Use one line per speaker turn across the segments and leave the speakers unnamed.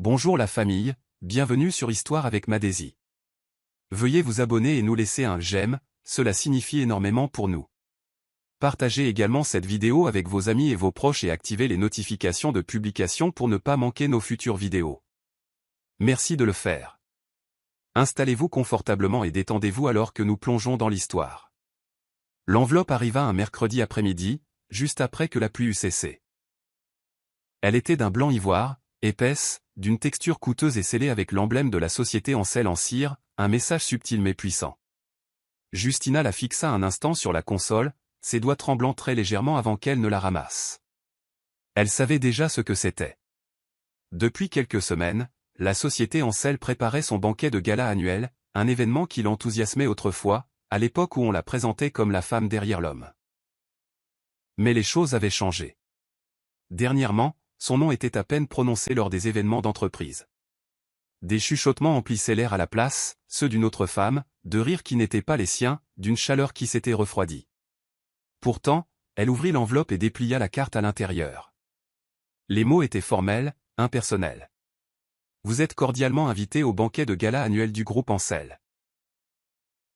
Bonjour la famille, bienvenue sur Histoire avec Madésie. Veuillez vous abonner et nous laisser un j'aime, cela signifie énormément pour nous. Partagez également cette vidéo avec vos amis et vos proches et activez les notifications de publication pour ne pas manquer nos futures vidéos. Merci de le faire. Installez-vous confortablement et détendez-vous alors que nous plongeons dans l'histoire. L'enveloppe arriva un mercredi après-midi, juste après que la pluie eut cessé. Elle était d'un blanc ivoire, épaisse, d'une texture coûteuse et scellée avec l'emblème de la société Ancel en cire, un message subtil mais puissant. Justina la fixa un instant sur la console, ses doigts tremblant très légèrement avant qu'elle ne la ramasse. Elle savait déjà ce que c'était. Depuis quelques semaines, la société Ancel préparait son banquet de gala annuel, un événement qui l'enthousiasmait autrefois, à l'époque où on la présentait comme la femme derrière l'homme. Mais les choses avaient changé. Dernièrement, son nom était à peine prononcé lors des événements d'entreprise. Des chuchotements emplissaient l'air à la place, ceux d'une autre femme, de rires qui n'étaient pas les siens, d'une chaleur qui s'était refroidie. Pourtant, elle ouvrit l'enveloppe et déplia la carte à l'intérieur. Les mots étaient formels, impersonnels. Vous êtes cordialement invité au banquet de gala annuel du groupe Ancel.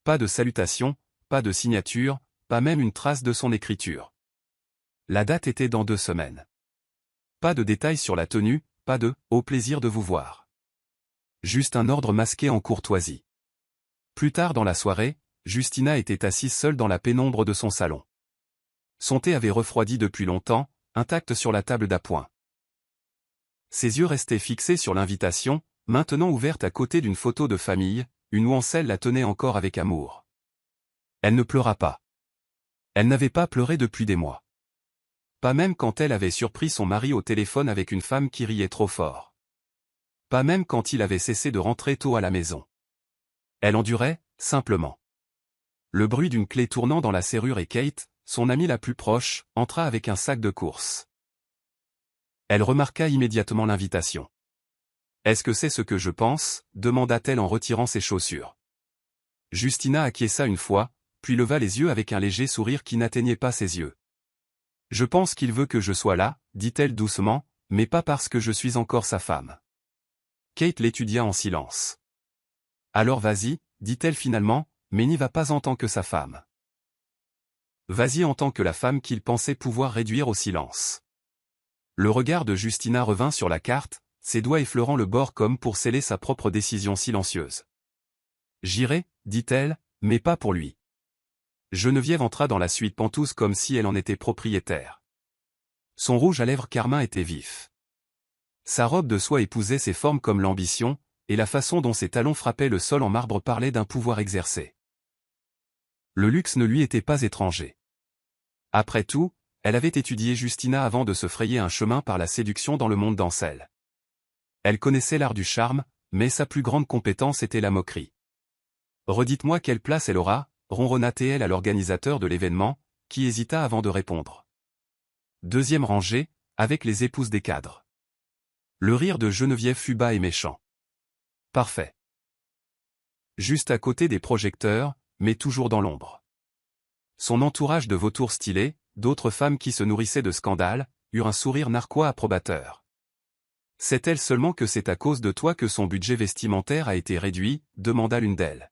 Pas de salutation, pas de signature, pas même une trace de son écriture. La date était dans 2 semaines. Pas de détails sur la tenue, pas de « au plaisir de vous voir ». Juste un ordre masqué en courtoisie. Plus tard dans la soirée, Justina était assise seule dans la pénombre de son salon. Son thé avait refroidi depuis longtemps, intact sur la table d'appoint. Ses yeux restaient fixés sur l'invitation, maintenant ouverte à côté d'une photo de famille, une où Ancel la tenait encore avec amour. Elle ne pleura pas. Elle n'avait pas pleuré depuis des mois. Pas même quand elle avait surpris son mari au téléphone avec une femme qui riait trop fort. Pas même quand il avait cessé de rentrer tôt à la maison. Elle endurait, simplement. Le bruit d'une clé tournant dans la serrure et Kate, son amie la plus proche, entra avec un sac de courses. Elle remarqua immédiatement l'invitation. « Est-ce que c'est ce que je pense ?» demanda-t-elle en retirant ses chaussures. Justina acquiesça une fois, puis leva les yeux avec un léger sourire qui n'atteignait pas ses yeux. « Je pense qu'il veut que je sois là, » dit-elle doucement, « mais pas parce que je suis encore sa femme. » Kate l'étudia en silence. « Alors vas-y, » dit-elle finalement, « mais n'y va pas en tant que sa femme. Vas-y en tant que la femme qu'il pensait pouvoir réduire au silence. » Le regard de Justina revint sur la carte, ses doigts effleurant le bord comme pour sceller sa propre décision silencieuse. « J'irai, » dit-elle, « mais pas pour lui. » Geneviève entra dans la suite pentouse comme si elle en était propriétaire. Son rouge à lèvres carmin était vif. Sa robe de soie épousait ses formes comme l'ambition, et la façon dont ses talons frappaient le sol en marbre parlait d'un pouvoir exercé. Le luxe ne lui était pas étranger. Après tout, elle avait étudié Justina avant de se frayer un chemin par la séduction dans le monde d'Ancel. Elle connaissait l'art du charme, mais sa plus grande compétence était la moquerie. « Redites-moi quelle place elle aura ?» ronronna-t-elle à l'organisateur de l'événement, qui hésita avant de répondre. « Deuxième rangée, avec les épouses des cadres. » Le rire de Geneviève fut bas et méchant. « Parfait. » Juste à côté des projecteurs, mais toujours dans l'ombre. Son entourage de vautours stylés, d'autres femmes qui se nourrissaient de scandales, eurent un sourire narquois approbateur. « Sait-elle seulement que c'est à cause de toi que son budget vestimentaire a été réduit ?» demanda l'une d'elles.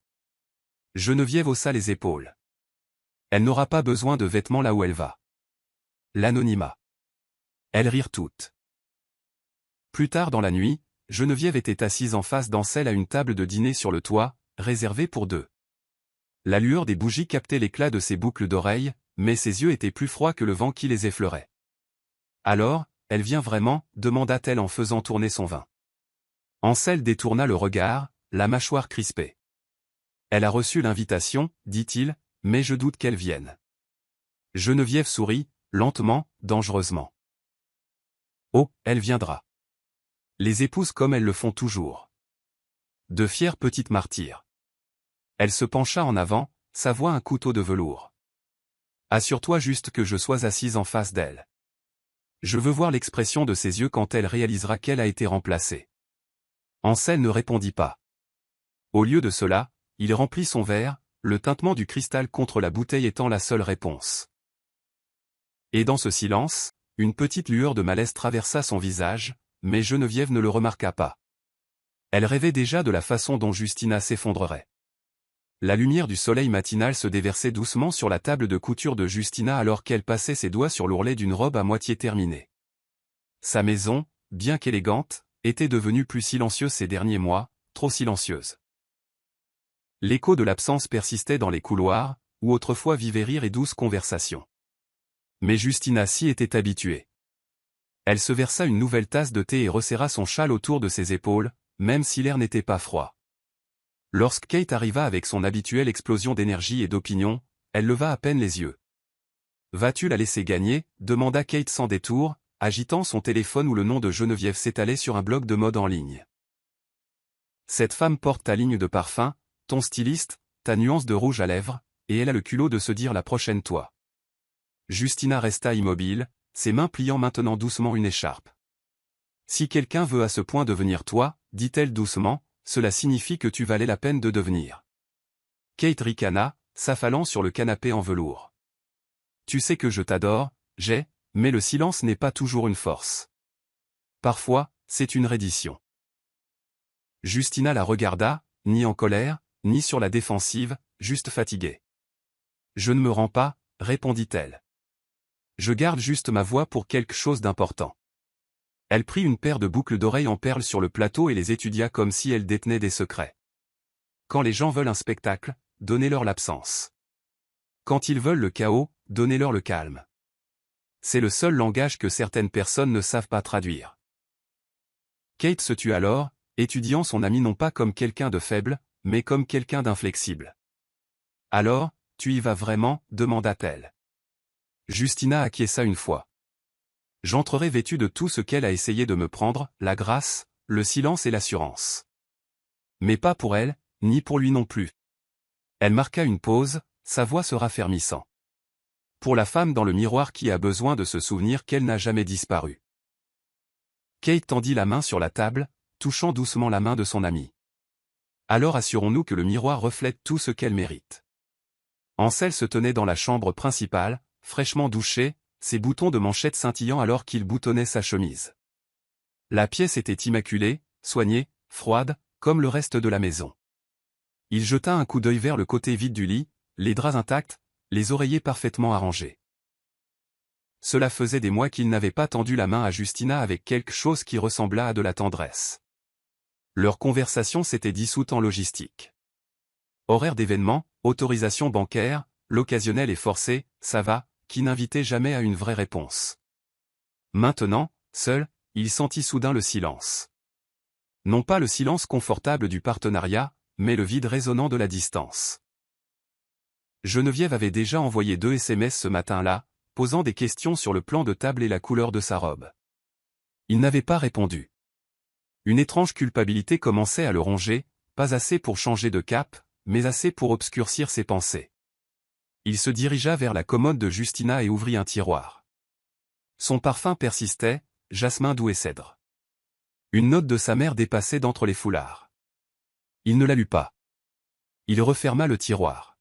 Geneviève haussa les épaules. Elle n'aura pas besoin de vêtements là où elle va. L'anonymat. Elles rirent toutes. Plus tard dans la nuit, Geneviève était assise en face d'Ancel à une table de dîner sur le toit, réservée pour 2. La lueur des bougies captait l'éclat de ses boucles d'oreilles, mais ses yeux étaient plus froids que le vent qui les effleurait. « Alors, elle vient vraiment ?» demanda-t-elle en faisant tourner son vin. Ancel détourna le regard, la mâchoire crispée. « Elle a reçu l'invitation, dit-il, mais je doute qu'elle vienne. » Geneviève sourit, lentement, dangereusement. « Oh, elle viendra. Les épouses comme elles le font toujours. De fières petites martyrs. » Elle se pencha en avant, sa voix un couteau de velours. « Assure-toi juste que je sois assise en face d'elle. Je veux voir l'expression de ses yeux quand elle réalisera qu'elle a été remplacée. » Ancel ne répondit pas. Au lieu de cela, il remplit son verre, le tintement du cristal contre la bouteille étant la seule réponse. Et dans ce silence, une petite lueur de malaise traversa son visage, mais Geneviève ne le remarqua pas. Elle rêvait déjà de la façon dont Justina s'effondrerait. La lumière du soleil matinal se déversait doucement sur la table de couture de Justina alors qu'elle passait ses doigts sur l'ourlet d'une robe à moitié terminée. Sa maison, bien qu'élégante, était devenue plus silencieuse ces derniers mois, trop silencieuse. L'écho de l'absence persistait dans les couloirs, où autrefois vivaient rire et douces conversations. Mais Justina s'y était habituée. Elle se versa une nouvelle tasse de thé et resserra son châle autour de ses épaules, même si l'air n'était pas froid. Lorsque Kate arriva avec son habituelle explosion d'énergie et d'opinion, elle leva à peine les yeux. « Vas-tu la laisser gagner ?» demanda Kate sans détour, agitant son téléphone où le nom de Geneviève s'étalait sur un blog de mode en ligne. « Cette femme porte ta ligne de parfum, ton styliste, ta nuance de rouge à lèvres, et elle a le culot de se dire la prochaine toi. » Justina resta immobile, ses mains pliant maintenant doucement une écharpe. « Si quelqu'un veut à ce point devenir toi, dit-elle doucement, cela signifie que tu valais la peine de devenir. » Kate ricana, s'affalant sur le canapé en velours. « Tu sais que je t'adore, mais le silence n'est pas toujours une force. Parfois, c'est une reddition. » Justina la regarda, ni en colère, ni sur la défensive, juste fatiguée. « Je ne me rends pas, répondit-elle. Je garde juste ma voix pour quelque chose d'important. » Elle prit une paire de boucles d'oreilles en perles sur le plateau et les étudia comme si elle détenait des secrets. Quand les gens veulent un spectacle, donnez-leur l'absence. Quand ils veulent le chaos, donnez-leur le calme. C'est le seul langage que certaines personnes ne savent pas traduire. Kate se tut alors, étudiant son ami non pas comme quelqu'un de faible, mais comme quelqu'un d'inflexible. « Alors, tu y vas vraiment ?» demanda-t-elle. Justina acquiesça une fois. « J'entrerai vêtue de tout ce qu'elle a essayé de me prendre, la grâce, le silence et l'assurance. Mais pas pour elle, ni pour lui non plus. » Elle marqua une pause, sa voix se raffermissant. « Pour la femme dans le miroir qui a besoin de se souvenir qu'elle n'a jamais disparu. » Kate tendit la main sur la table, touchant doucement la main de son amie. « Alors assurons-nous que le miroir reflète tout ce qu'elle mérite. » Ansel se tenait dans la chambre principale, fraîchement douché, ses boutons de manchette scintillant alors qu'il boutonnait sa chemise. La pièce était immaculée, soignée, froide, comme le reste de la maison. Il jeta un coup d'œil vers le côté vide du lit, les draps intacts, les oreillers parfaitement arrangés. Cela faisait des mois qu'il n'avait pas tendu la main à Justina avec quelque chose qui ressembla à de la tendresse. Leur conversation s'était dissoute en logistique. Horaire d'événement, autorisation bancaire, l'occasionnel et forcé, ça va, qui n'invitait jamais à une vraie réponse. Maintenant, seul, il sentit soudain le silence. Non pas le silence confortable du partenariat, mais le vide résonnant de la distance. Geneviève avait déjà envoyé 2 SMS ce matin-là, posant des questions sur le plan de table et la couleur de sa robe. Il n'avait pas répondu. Une étrange culpabilité commençait à le ronger, pas assez pour changer de cap, mais assez pour obscurcir ses pensées. Il se dirigea vers la commode de Justina et ouvrit un tiroir. Son parfum persistait, jasmin doux et cèdre. Une note de sa mère dépassait d'entre les foulards. Il ne la lut pas. Il referma le tiroir.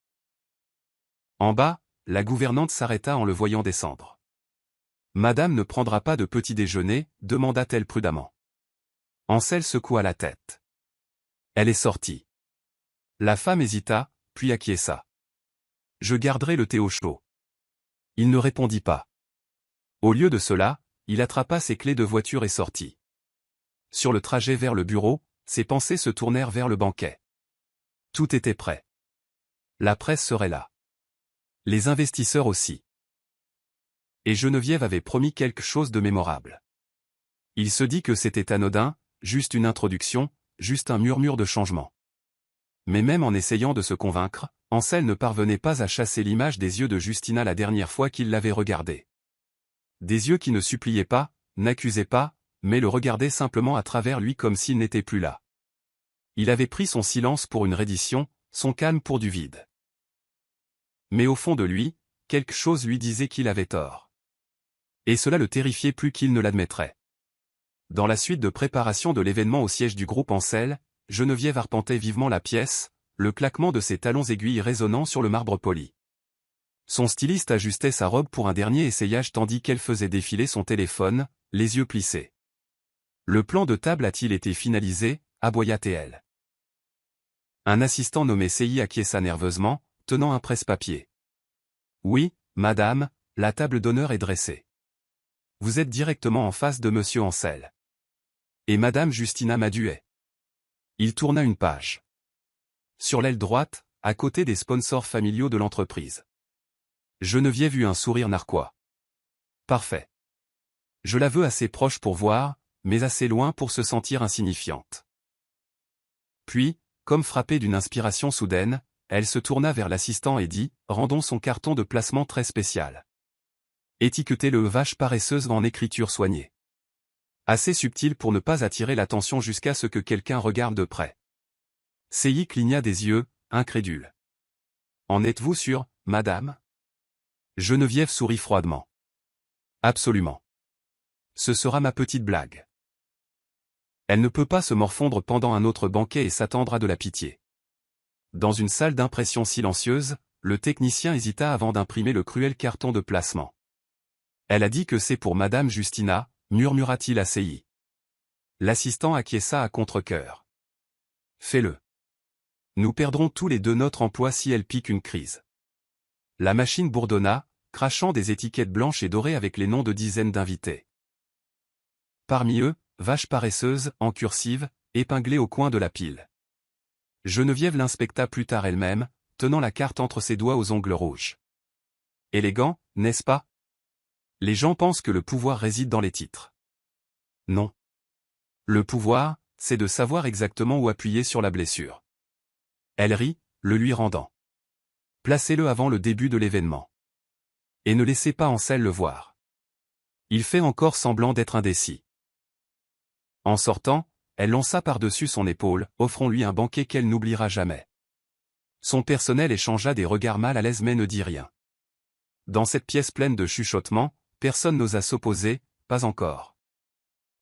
En bas, la gouvernante s'arrêta en le voyant descendre. « Madame ne prendra pas de petit déjeuner ?» demanda-t-elle prudemment. Ansel secoua la tête. Elle est sortie. La femme hésita, puis acquiesça. « Je garderai le thé au chaud. » Il ne répondit pas. Au lieu de cela, il attrapa ses clés de voiture et sortit. Sur le trajet vers le bureau, ses pensées se tournèrent vers le banquet. Tout était prêt. La presse serait là. Les investisseurs aussi. Et Geneviève avait promis quelque chose de mémorable. Il se dit que c'était anodin, juste une introduction, juste un murmure de changement. Mais même en essayant de se convaincre, Ansel ne parvenait pas à chasser l'image des yeux de Justina la dernière fois qu'il l'avait regardée. Des yeux qui ne suppliaient pas, n'accusaient pas, mais le regardaient simplement à travers lui comme s'il n'était plus là. Il avait pris son silence pour une reddition, son calme pour du vide. Mais au fond de lui, quelque chose lui disait qu'il avait tort. Et cela le terrifiait plus qu'il ne l'admettrait. Dans la suite de préparation de l'événement au siège du groupe Ansel, Geneviève arpentait vivement la pièce, le claquement de ses talons aiguilles résonnant sur le marbre poli. Son styliste ajustait sa robe pour un dernier essayage tandis qu'elle faisait défiler son téléphone, les yeux plissés. Le plan de table a-t-il été finalisé, aboya-t-elle. Un assistant nommé Sei acquiesça nerveusement, tenant un presse-papier. Oui, madame, la table d'honneur est dressée. Vous êtes directement en face de monsieur Ancel. Et madame Justina Maduet. Il tourna une page. Sur l'aile droite, à côté des sponsors familiaux de l'entreprise. Geneviève eut un sourire narquois. Parfait. Je la veux assez proche pour voir, mais assez loin pour se sentir insignifiante. Puis, comme frappée d'une inspiration soudaine, elle se tourna vers l'assistant et dit « Rendons son carton de placement très spécial. Étiquetez-le vache paresseuse en écriture soignée. Assez subtil pour ne pas attirer l'attention jusqu'à ce que quelqu'un regarde de près. » Sei cligna des yeux, incrédule. « En êtes-vous sûre, madame ?» Geneviève sourit froidement. « Absolument. Ce sera ma petite blague. » Elle ne peut pas se morfondre pendant un autre banquet et s'attendre à de la pitié. Dans une salle d'impression silencieuse, le technicien hésita avant d'imprimer le cruel carton de placement. Elle a dit que c'est pour madame Justina, murmura-t-il à Sei. L'assistant acquiesça à contre-cœur. Fais-le. Nous perdrons tous les deux notre emploi si elle pique une crise. La machine bourdonna, crachant des étiquettes blanches et dorées avec les noms de dizaines d'invités. Parmi eux, vache paresseuse, en cursive, épinglée au coin de la pile. Geneviève l'inspecta plus tard elle-même, tenant la carte entre ses doigts aux ongles rouges. Élégant, n'est-ce pas? Les gens pensent que le pouvoir réside dans les titres. Non. Le pouvoir, c'est de savoir exactement où appuyer sur la blessure. Elle rit, le lui rendant. Placez-le avant le début de l'événement. Et ne laissez pas Ancel le voir. Il fait encore semblant d'être indécis. En sortant, elle lança par-dessus son épaule, offrant-lui un banquet qu'elle n'oubliera jamais. Son personnel échangea des regards mal à l'aise mais ne dit rien. Dans cette pièce pleine de chuchotements, personne n'osa s'opposer, pas encore.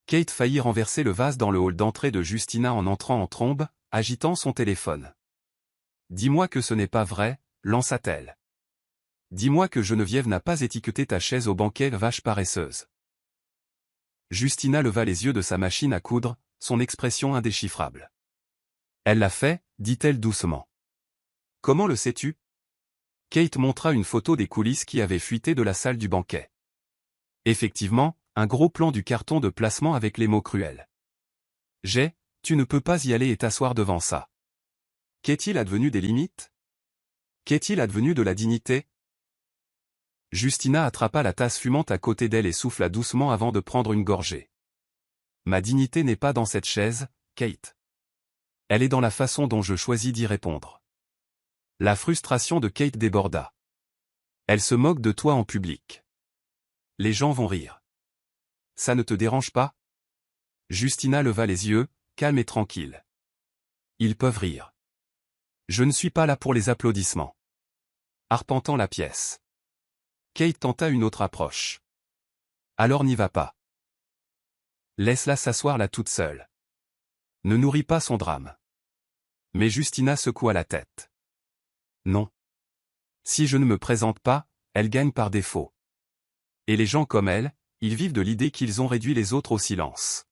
Kate faillit renverser le vase dans le hall d'entrée de Justina en entrant en trombe, agitant son téléphone. « Dis-moi que ce n'est pas vrai », lança-t-elle. « Dis-moi que Geneviève n'a pas étiqueté ta chaise au banquet vache paresseuse. » Justina leva les yeux de sa machine à coudre, son expression indéchiffrable. « Elle l'a fait », dit-elle doucement. « Comment le sais-tu » Kate montra une photo des coulisses qui avaient fuité de la salle du banquet. Effectivement, un gros plan du carton de placement avec les mots cruels. « Tu ne peux pas y aller et t'asseoir devant ça. » Qu'est-il advenu des limites? Qu'est-il advenu de la dignité? Justina attrapa la tasse fumante à côté d'elle et souffla doucement avant de prendre une gorgée. Ma dignité n'est pas dans cette chaise, Kate. Elle est dans la façon dont je choisis d'y répondre. La frustration de Kate déborda. Elle se moque de toi en public. Les gens vont rire. Ça ne te dérange pas? Justina leva les yeux, calme et tranquille. Ils peuvent rire. Je ne suis pas là pour les applaudissements. Arpentant la pièce. Kate tenta une autre approche. Alors n'y va pas. Laisse-la s'asseoir là toute seule. Ne nourris pas son drame. Mais Justina secoua la tête. Non. Si je ne me présente pas, elle gagne par défaut. Et les gens comme elle, ils vivent de l'idée qu'ils ont réduit les autres au silence.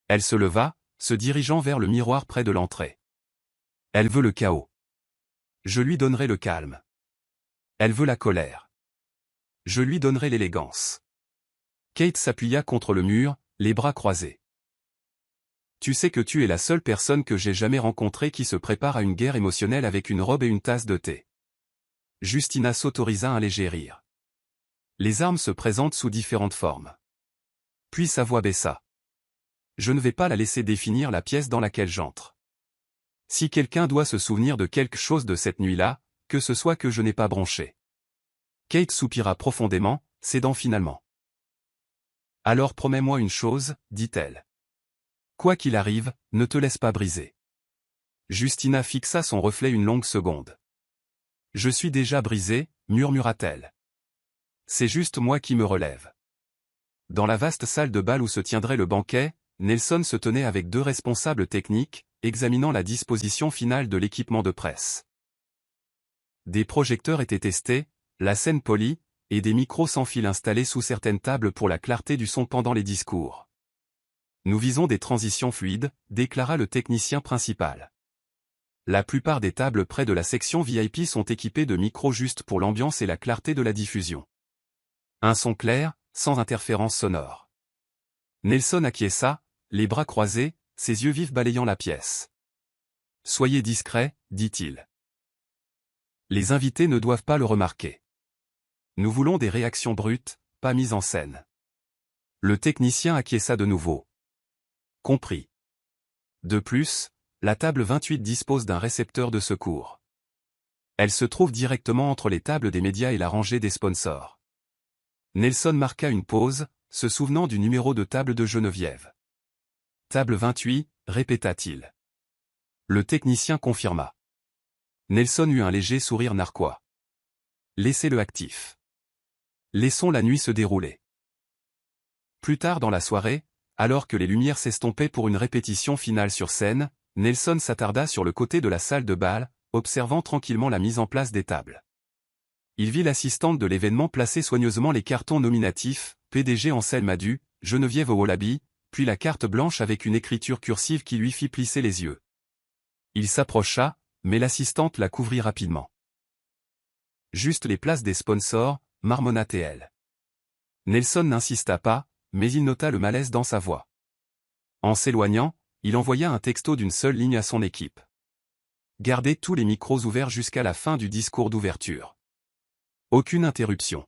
Elle se leva, se dirigeant vers le miroir près de l'entrée. Elle veut le chaos. Je lui donnerai le calme. Elle veut la colère. Je lui donnerai l'élégance. Kate s'appuya contre le mur, les bras croisés. Tu sais que tu es la seule personne que j'ai jamais rencontrée qui se prépare à une guerre émotionnelle avec une robe et une tasse de thé. Justina s'autorisa un léger rire. Les armes se présentent sous différentes formes. Puis sa voix baissa. Je ne vais pas la laisser définir la pièce dans laquelle j'entre. Si quelqu'un doit se souvenir de quelque chose de cette nuit-là, que ce soit que je n'ai pas bronché. Kate soupira profondément, cédant finalement. Alors promets-moi une chose, dit-elle. Quoi qu'il arrive, ne te laisse pas briser. Justina fixa son reflet une longue seconde. Je suis déjà brisée, murmura-t-elle. C'est juste moi qui me relève. Dans la vaste salle de bal où se tiendrait le banquet, Nelson se tenait avec deux responsables techniques, examinant la disposition finale de l'équipement de presse. Des projecteurs étaient testés, la scène polie, et des micros sans fil installés sous certaines tables pour la clarté du son pendant les discours. Nous visons des transitions fluides, déclara le technicien principal. La plupart des tables près de la section VIP sont équipées de micros juste pour l'ambiance et la clarté de la diffusion. Un son clair, sans interférence sonore. Nelson acquiesça, les bras croisés, ses yeux vifs balayant la pièce. « Soyez discret, dit-il. Les invités ne doivent pas le remarquer. Nous voulons des réactions brutes, pas mises en scène. » Le technicien acquiesça de nouveau. Compris. De plus, la table 28 dispose d'un récepteur de secours. Elle se trouve directement entre les tables des médias et la rangée des sponsors. Nelson marqua une pause, se souvenant du numéro de table de Geneviève. Table 28, répéta-t-il. Le technicien confirma. Nelson eut un léger sourire narquois. Laissez-le actif. Laissons la nuit se dérouler. Plus tard dans la soirée, alors que les lumières s'estompaient pour une répétition finale sur scène, Nelson s'attarda sur le côté de la salle de bal, observant tranquillement la mise en place des tables. Il vit l'assistante de l'événement placer soigneusement les cartons nominatifs, PDG Anselme Madu, Geneviève Wallaby, puis la carte blanche avec une écriture cursive qui lui fit plisser les yeux. Il s'approcha, mais l'assistante la couvrit rapidement. Juste les places des sponsors, marmonna-t-elle. Nelson n'insista pas, mais il nota le malaise dans sa voix. En s'éloignant, il envoya un texto d'une seule ligne à son équipe. Gardez tous les micros ouverts jusqu'à la fin du discours d'ouverture. Aucune interruption.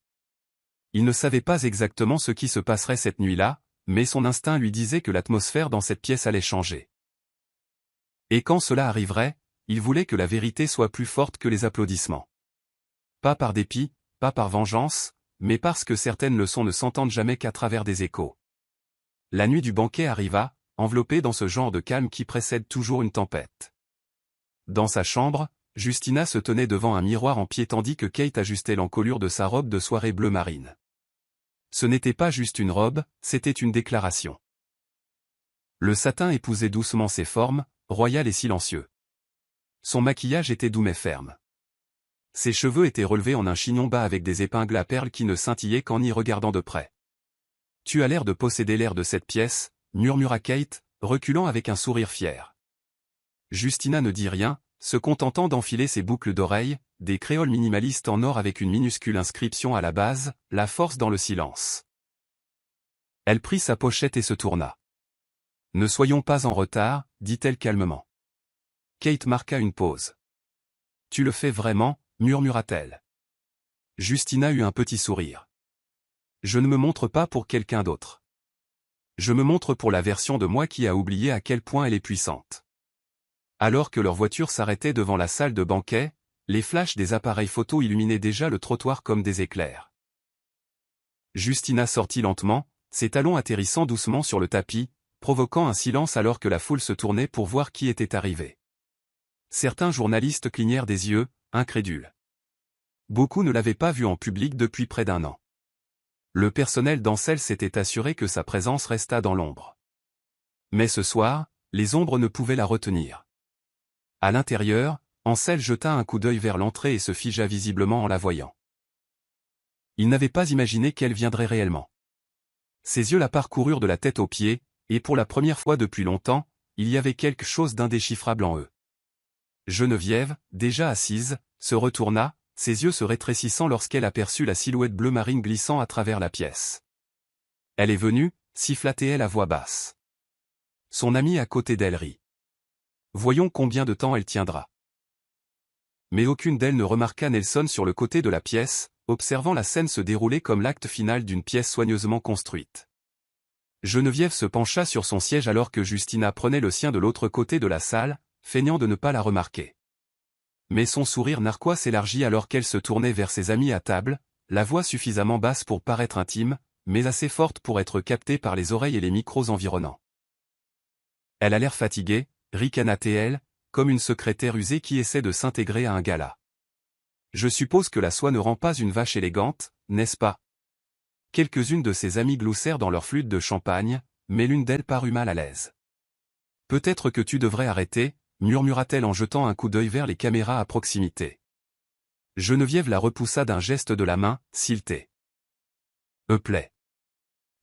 Il ne savait pas exactement ce qui se passerait cette nuit-là, mais son instinct lui disait que l'atmosphère dans cette pièce allait changer. Et quand cela arriverait, il voulait que la vérité soit plus forte que les applaudissements. Pas par dépit, pas par vengeance, mais parce que certaines leçons ne s'entendent jamais qu'à travers des échos. La nuit du banquet arriva, enveloppée dans ce genre de calme qui précède toujours une tempête. Dans sa chambre, Justina se tenait devant un miroir en pied tandis que Kate ajustait l'encolure de sa robe de soirée bleu marine. Ce n'était pas juste une robe, c'était une déclaration. Le satin épousait doucement ses formes, royal et silencieux. Son maquillage était doux mais ferme. Ses cheveux étaient relevés en un chignon bas avec des épingles à perles qui ne scintillaient qu'en y regardant de près. « Tu as l'air de posséder l'air de cette pièce », murmura Kate, reculant avec un sourire fier. Justina ne dit rien, se contentant d'enfiler ses boucles d'oreilles, des créoles minimalistes en or avec une minuscule inscription à la base, la force dans le silence. Elle prit sa pochette et se tourna. « Ne soyons pas en retard, dit-elle calmement. Kate marqua une pause. « Tu le fais vraiment ?» murmura-t-elle. Justina eut un petit sourire. « Je ne me montre pas pour quelqu'un d'autre. Je me montre pour la version de moi qui a oublié à quel point elle est puissante. » Alors que leur voiture s'arrêtait devant la salle de banquet, les flashs des appareils photo illuminaient déjà le trottoir comme des éclairs. Justina sortit lentement, ses talons atterrissant doucement sur le tapis, provoquant un silence alors que la foule se tournait pour voir qui était arrivé. Certains journalistes clignèrent des yeux, incrédules. Beaucoup ne l'avaient pas vue en public depuis près d'un an. Le personnel d'Ancel s'était assuré que sa présence restât dans l'ombre. Mais ce soir, les ombres ne pouvaient la retenir. À l'intérieur, Ancel jeta un coup d'œil vers l'entrée et se figea visiblement en la voyant. Il n'avait pas imaginé qu'elle viendrait réellement. Ses yeux la parcoururent de la tête aux pieds, et pour la première fois depuis longtemps, il y avait quelque chose d'indéchiffrable en eux. Geneviève, déjà assise, se retourna, ses yeux se rétrécissant lorsqu'elle aperçut la silhouette bleu marine glissant à travers la pièce. « Elle est venue » siffla-t-elle à voix basse. Son amie à côté d'elle rit. « Voyons combien de temps elle tiendra. » Mais aucune d'elles ne remarqua Nelson sur le côté de la pièce, observant la scène se dérouler comme l'acte final d'une pièce soigneusement construite. Geneviève se pencha sur son siège alors que Justina prenait le sien de l'autre côté de la salle, feignant de ne pas la remarquer. Mais son sourire narquois s'élargit alors qu'elle se tournait vers ses amis à table, la voix suffisamment basse pour paraître intime, mais assez forte pour être captée par les oreilles et les micros environnants. Elle a l'air fatiguée, ricana-t-elle, comme une secrétaire usée qui essaie de s'intégrer à un gala. Je suppose que la soie ne rend pas une vache élégante, n'est-ce pas? Quelques-unes de ses amies gloussèrent dans leur flûte de champagne, mais l'une d'elles parut mal à l'aise. Peut-être que tu devrais arrêter, murmura-t-elle en jetant un coup d'œil vers les caméras à proximité. Geneviève la repoussa d'un geste de la main, s'il t'est. Plaît.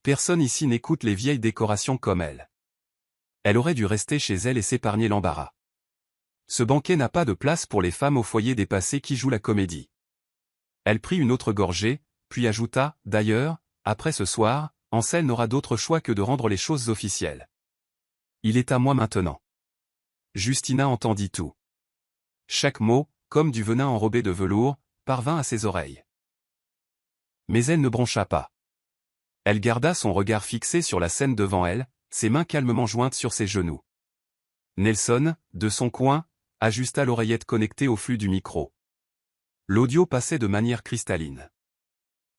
Personne ici n'écoute les vieilles décorations comme elle. Elle aurait dû rester chez elle et s'épargner l'embarras. Ce banquet n'a pas de place pour les femmes au foyer dépassées qui jouent la comédie. Elle prit une autre gorgée, puis ajouta, d'ailleurs, après ce soir, Ansel n'aura d'autre choix que de rendre les choses officielles. Il est à moi maintenant. Justina entendit tout. Chaque mot, comme du venin enrobé de velours, parvint à ses oreilles. Mais elle ne broncha pas. Elle garda son regard fixé sur la scène devant elle, ses mains calmement jointes sur ses genoux. Nelson, de son coin, ajusta l'oreillette connectée au flux du micro. L'audio passait de manière cristalline.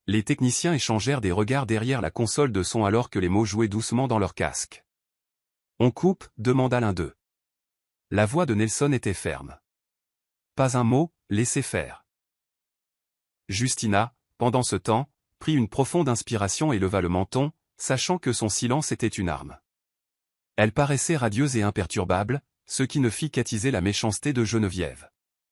Les techniciens échangèrent des regards derrière la console de son alors que les mots jouaient doucement dans leur casque. « On coupe » demanda l'un d'eux. La voix de Nelson était ferme. « Pas un mot, laissez faire. » Justina, pendant ce temps, prit une profonde inspiration et leva le menton, sachant que son silence était une arme. Elle paraissait radieuse et imperturbable, ce qui ne fit qu'attiser la méchanceté de Geneviève.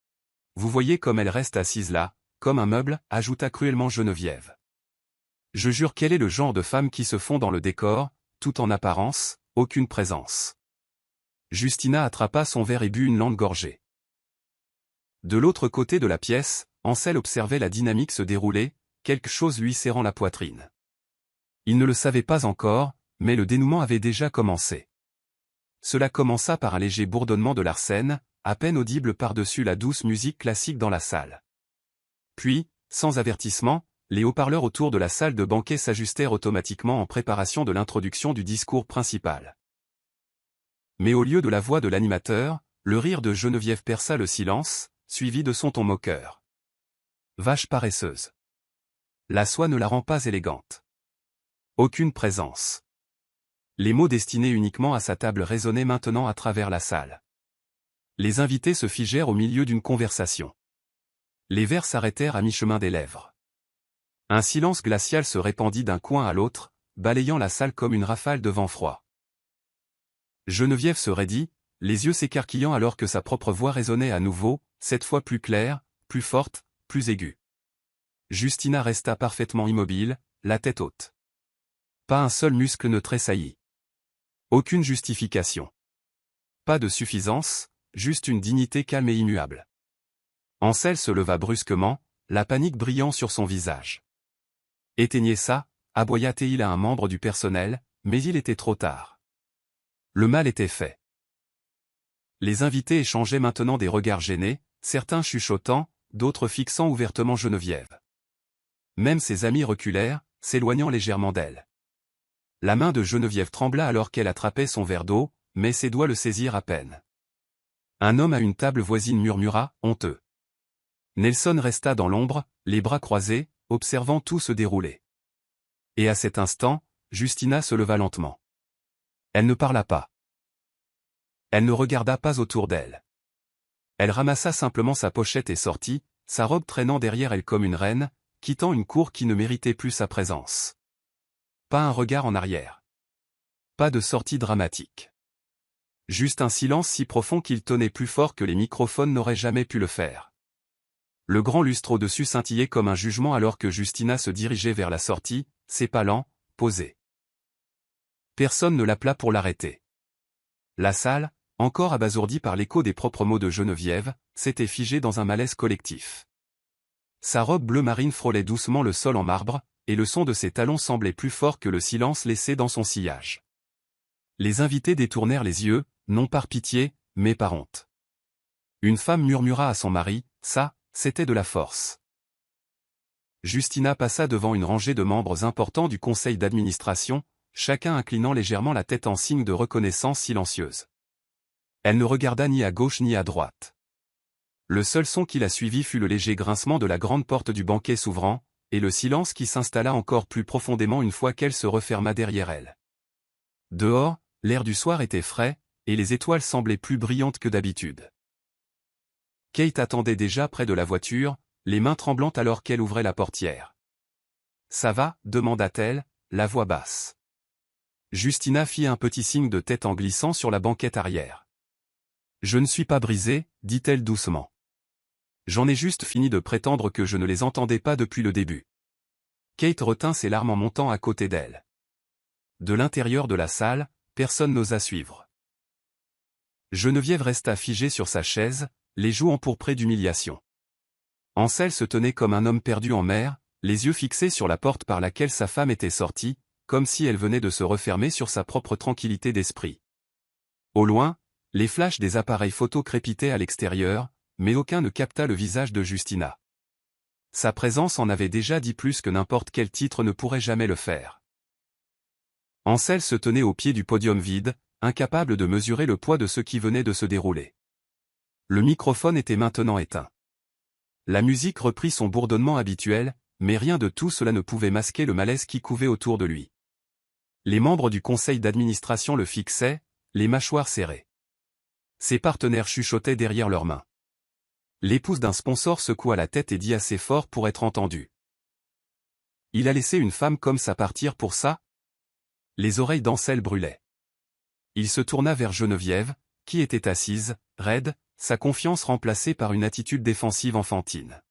« Vous voyez comme elle reste assise là, comme un meuble » ajouta cruellement Geneviève. « Je jure qu'elle est le genre de femme qui se fond dans le décor, tout en apparence, aucune présence. » Justina attrapa son verre et but une lente gorgée. De l'autre côté de la pièce, Ansel observait la dynamique se dérouler, quelque chose lui serrant la poitrine. Il ne le savait pas encore, mais le dénouement avait déjà commencé. Cela commença par un léger bourdonnement de Larsen, à peine audible par-dessus la douce musique classique dans la salle. Puis, sans avertissement, les haut-parleurs autour de la salle de banquet s'ajustèrent automatiquement en préparation de l'introduction du discours principal. Mais au lieu de la voix de l'animateur, le rire de Geneviève perça le silence, suivi de son ton moqueur. Vache paresseuse. La soie ne la rend pas élégante. Aucune présence. Les mots destinés uniquement à sa table résonnaient maintenant à travers la salle. Les invités se figèrent au milieu d'une conversation. Les vers s'arrêtèrent à mi-chemin des lèvres. Un silence glacial se répandit d'un coin à l'autre, balayant la salle comme une rafale de vent froid. Geneviève se raidit, les yeux s'écarquillant alors que sa propre voix résonnait à nouveau, cette fois plus claire, plus forte, plus aiguë. Justina resta parfaitement immobile, la tête haute. Pas un seul muscle ne tressaillit. Aucune justification. Pas de suffisance, juste une dignité calme et immuable. Ansel se leva brusquement, la panique brillant sur son visage. « Éteignez ça » aboya-t-il à un membre du personnel, mais il était trop tard. Le mal était fait. Les invités échangeaient maintenant des regards gênés, certains chuchotant, d'autres fixant ouvertement Geneviève. Même ses amis reculèrent, s'éloignant légèrement d'elle. La main de Geneviève trembla alors qu'elle attrapait son verre d'eau, mais ses doigts le saisirent à peine. Un homme à une table voisine murmura, honteux. Nelson resta dans l'ombre, les bras croisés, observant tout se dérouler. Et à cet instant, Justina se leva lentement. Elle ne parla pas. Elle ne regarda pas autour d'elle. Elle ramassa simplement sa pochette et sortit, sa robe traînant derrière elle comme une reine, quittant une cour qui ne méritait plus sa présence. Pas un regard en arrière. Pas de sortie dramatique. Juste un silence si profond qu'il tonnait plus fort que les microphones n'auraient jamais pu le faire. Le grand lustre au-dessus scintillait comme un jugement alors que Justina se dirigeait vers la sortie, ses pas lents, posés. Personne ne l'appela pour l'arrêter. La salle, encore abasourdie par l'écho des propres mots de Geneviève, s'était figée dans un malaise collectif. Sa robe bleu marine frôlait doucement le sol en marbre, et le son de ses talons semblait plus fort que le silence laissé dans son sillage. Les invités détournèrent les yeux, non par pitié, mais par honte. Une femme murmura à son mari, ça, c'était de la force. Justina passa devant une rangée de membres importants du conseil d'administration, chacun inclinant légèrement la tête en signe de reconnaissance silencieuse. Elle ne regarda ni à gauche ni à droite. Le seul son qui la suivit fut le léger grincement de la grande porte du banquet s'ouvrant, et le silence qui s'installa encore plus profondément une fois qu'elle se referma derrière elle. Dehors, l'air du soir était frais, et les étoiles semblaient plus brillantes que d'habitude. Kate attendait déjà près de la voiture, les mains tremblantes alors qu'elle ouvrait la portière. « Ça va » demanda-t-elle, la voix basse. Justina fit un petit signe de tête en glissant sur la banquette arrière. « Je ne suis pas brisée » dit-elle doucement. « J'en ai juste fini de prétendre que je ne les entendais pas depuis le début. » Kate retint ses larmes en montant à côté d'elle. De l'intérieur de la salle, personne n'osa suivre. Geneviève resta figée sur sa chaise, les joues empourprées d'humiliation. Ansel se tenait comme un homme perdu en mer, les yeux fixés sur la porte par laquelle sa femme était sortie, comme si elle venait de se refermer sur sa propre tranquillité d'esprit. Au loin, les flashs des appareils photo crépitaient à l'extérieur, mais aucun ne capta le visage de Justina. Sa présence en avait déjà dit plus que n'importe quel titre ne pourrait jamais le faire. Ansel se tenait au pied du podium vide, incapable de mesurer le poids de ce qui venait de se dérouler. Le microphone était maintenant éteint. La musique reprit son bourdonnement habituel, mais rien de tout cela ne pouvait masquer le malaise qui couvait autour de lui. Les membres du conseil d'administration le fixaient, les mâchoires serrées. Ses partenaires chuchotaient derrière leurs mains. L'épouse d'un sponsor secoua la tête et dit assez fort pour être entendue. Il a laissé une femme comme ça partir pour ça? Les oreilles d'Ansel brûlaient. Il se tourna vers Geneviève, qui était assise, raide, sa confiance remplacée par une attitude défensive enfantine.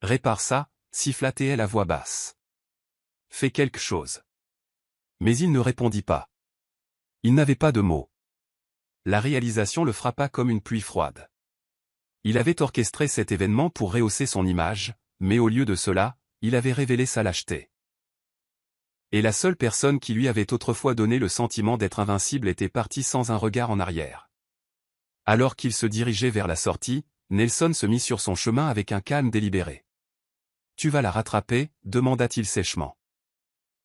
Répare ça, siffla-t-elle à voix basse. Fais quelque chose. Mais il ne répondit pas. Il n'avait pas de mots. La réalisation le frappa comme une pluie froide. Il avait orchestré cet événement pour rehausser son image, mais au lieu de cela, il avait révélé sa lâcheté. Et la seule personne qui lui avait autrefois donné le sentiment d'être invincible était partie sans un regard en arrière. Alors qu'il se dirigeait vers la sortie, Nelson se mit sur son chemin avec un calme délibéré. « Tu vas la rattraper » demanda-t-il sèchement.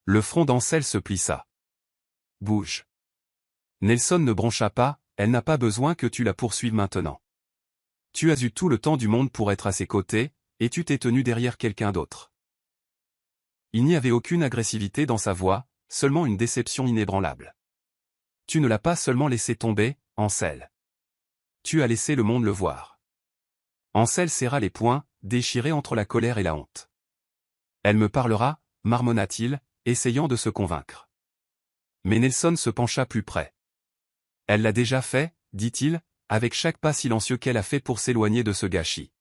Le front d'Ansel se plissa. « Bouge. » Nelson ne broncha pas, « Elle n'a pas besoin que tu la poursuives maintenant. Tu as eu tout le temps du monde pour être à ses côtés, et tu t'es tenu derrière quelqu'un d'autre. » Il n'y avait aucune agressivité dans sa voix, seulement une déception inébranlable. « Tu ne l'as pas seulement laissé tomber, Ansel. Tu as laissé le monde le voir. » Ansel serra les poings, déchiré entre la colère et la honte. « Elle me parlera, marmonna-t-il, essayant de se convaincre. Mais Nelson se pencha plus près. « Elle l'a déjà fait, dit-il, avec chaque pas silencieux qu'elle a fait pour s'éloigner de ce gâchis. »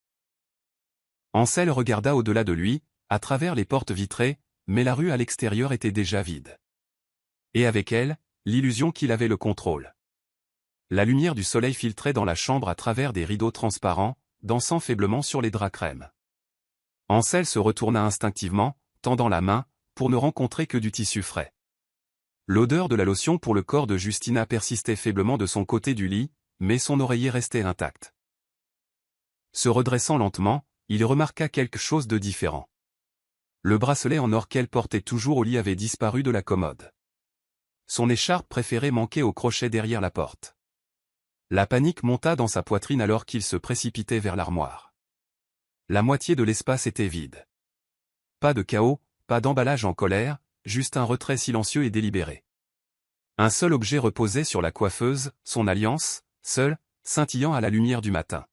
Ansel regarda au-delà de lui, à travers les portes vitrées, mais la rue à l'extérieur était déjà vide. Et avec elle, l'illusion qu'il avait le contrôle. La lumière du soleil filtrait dans la chambre à travers des rideaux transparents, dansant faiblement sur les draps crème. Ansel se retourna instinctivement, tendant la main, pour ne rencontrer que du tissu frais. L'odeur de la lotion pour le corps de Justina persistait faiblement de son côté du lit, mais son oreiller restait intact. Se redressant lentement, il remarqua quelque chose de différent. Le bracelet en or qu'elle portait toujours au lit avait disparu de la commode. Son écharpe préférée manquait au crochet derrière la porte. La panique monta dans sa poitrine alors qu'il se précipitait vers l'armoire. La moitié de l'espace était vide. Pas de chaos, pas d'emballage en colère, juste un retrait silencieux et délibéré. Un seul objet reposait sur la coiffeuse, son alliance, seul, scintillant à la lumière du matin.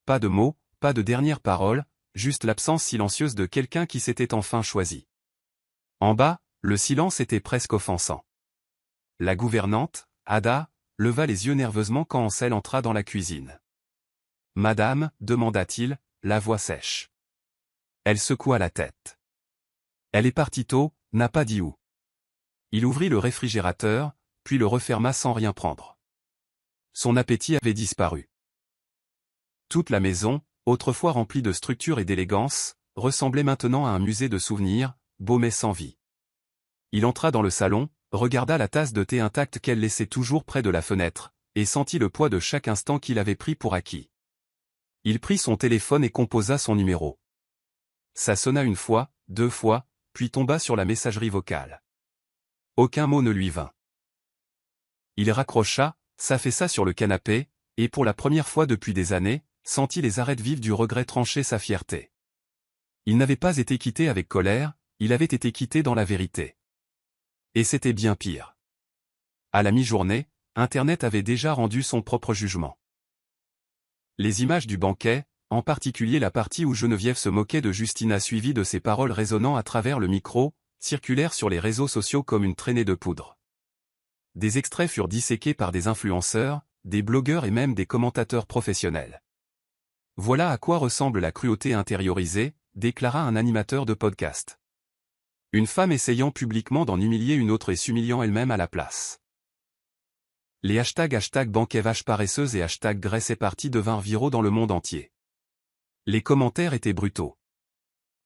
Pas de mots, pas de dernière parole, juste l'absence silencieuse de quelqu'un qui s'était enfin choisi. En bas, le silence était presque offensant. La gouvernante, Ada, leva les yeux nerveusement quand Ansel entra dans la cuisine. « Madame » demanda-t-il, la voix sèche. Elle secoua la tête. Elle est partie tôt, n'a pas dit où. Il ouvrit le réfrigérateur, puis le referma sans rien prendre. Son appétit avait disparu. Toute la maison, autrefois remplie de structure et d'élégance, ressemblait maintenant à un musée de souvenirs, beau mais sans vie. Il entra dans le salon, regarda la tasse de thé intacte qu'elle laissait toujours près de la fenêtre, et sentit le poids de chaque instant qu'il avait pris pour acquis. Il prit son téléphone et composa son numéro. Ça sonna une fois, 2 fois, puis tomba sur la messagerie vocale. Aucun mot ne lui vint. Il raccrocha, s'affaissa sur le canapé, et pour la première fois depuis des années, sentit les arêtes vives du regret trancher sa fierté. Il n'avait pas été quitté avec colère, il avait été quitté dans la vérité. Et c'était bien pire. À la mi-journée, Internet avait déjà rendu son propre jugement. Les images du banquet, en particulier la partie où Geneviève se moquait de Justina suivie de ses paroles résonnant à travers le micro, circulèrent sur les réseaux sociaux comme une traînée de poudre. Des extraits furent disséqués par des influenceurs, des blogueurs et même des commentateurs professionnels. Voilà à quoi ressemble la cruauté intériorisée, déclara un animateur de podcast. Une femme essayant publiquement d'en humilier une autre et s'humiliant elle-même à la place. Les hashtags banquet vache paresseuse et #Graisse est parti devinrent viraux dans le monde entier. Les commentaires étaient brutaux.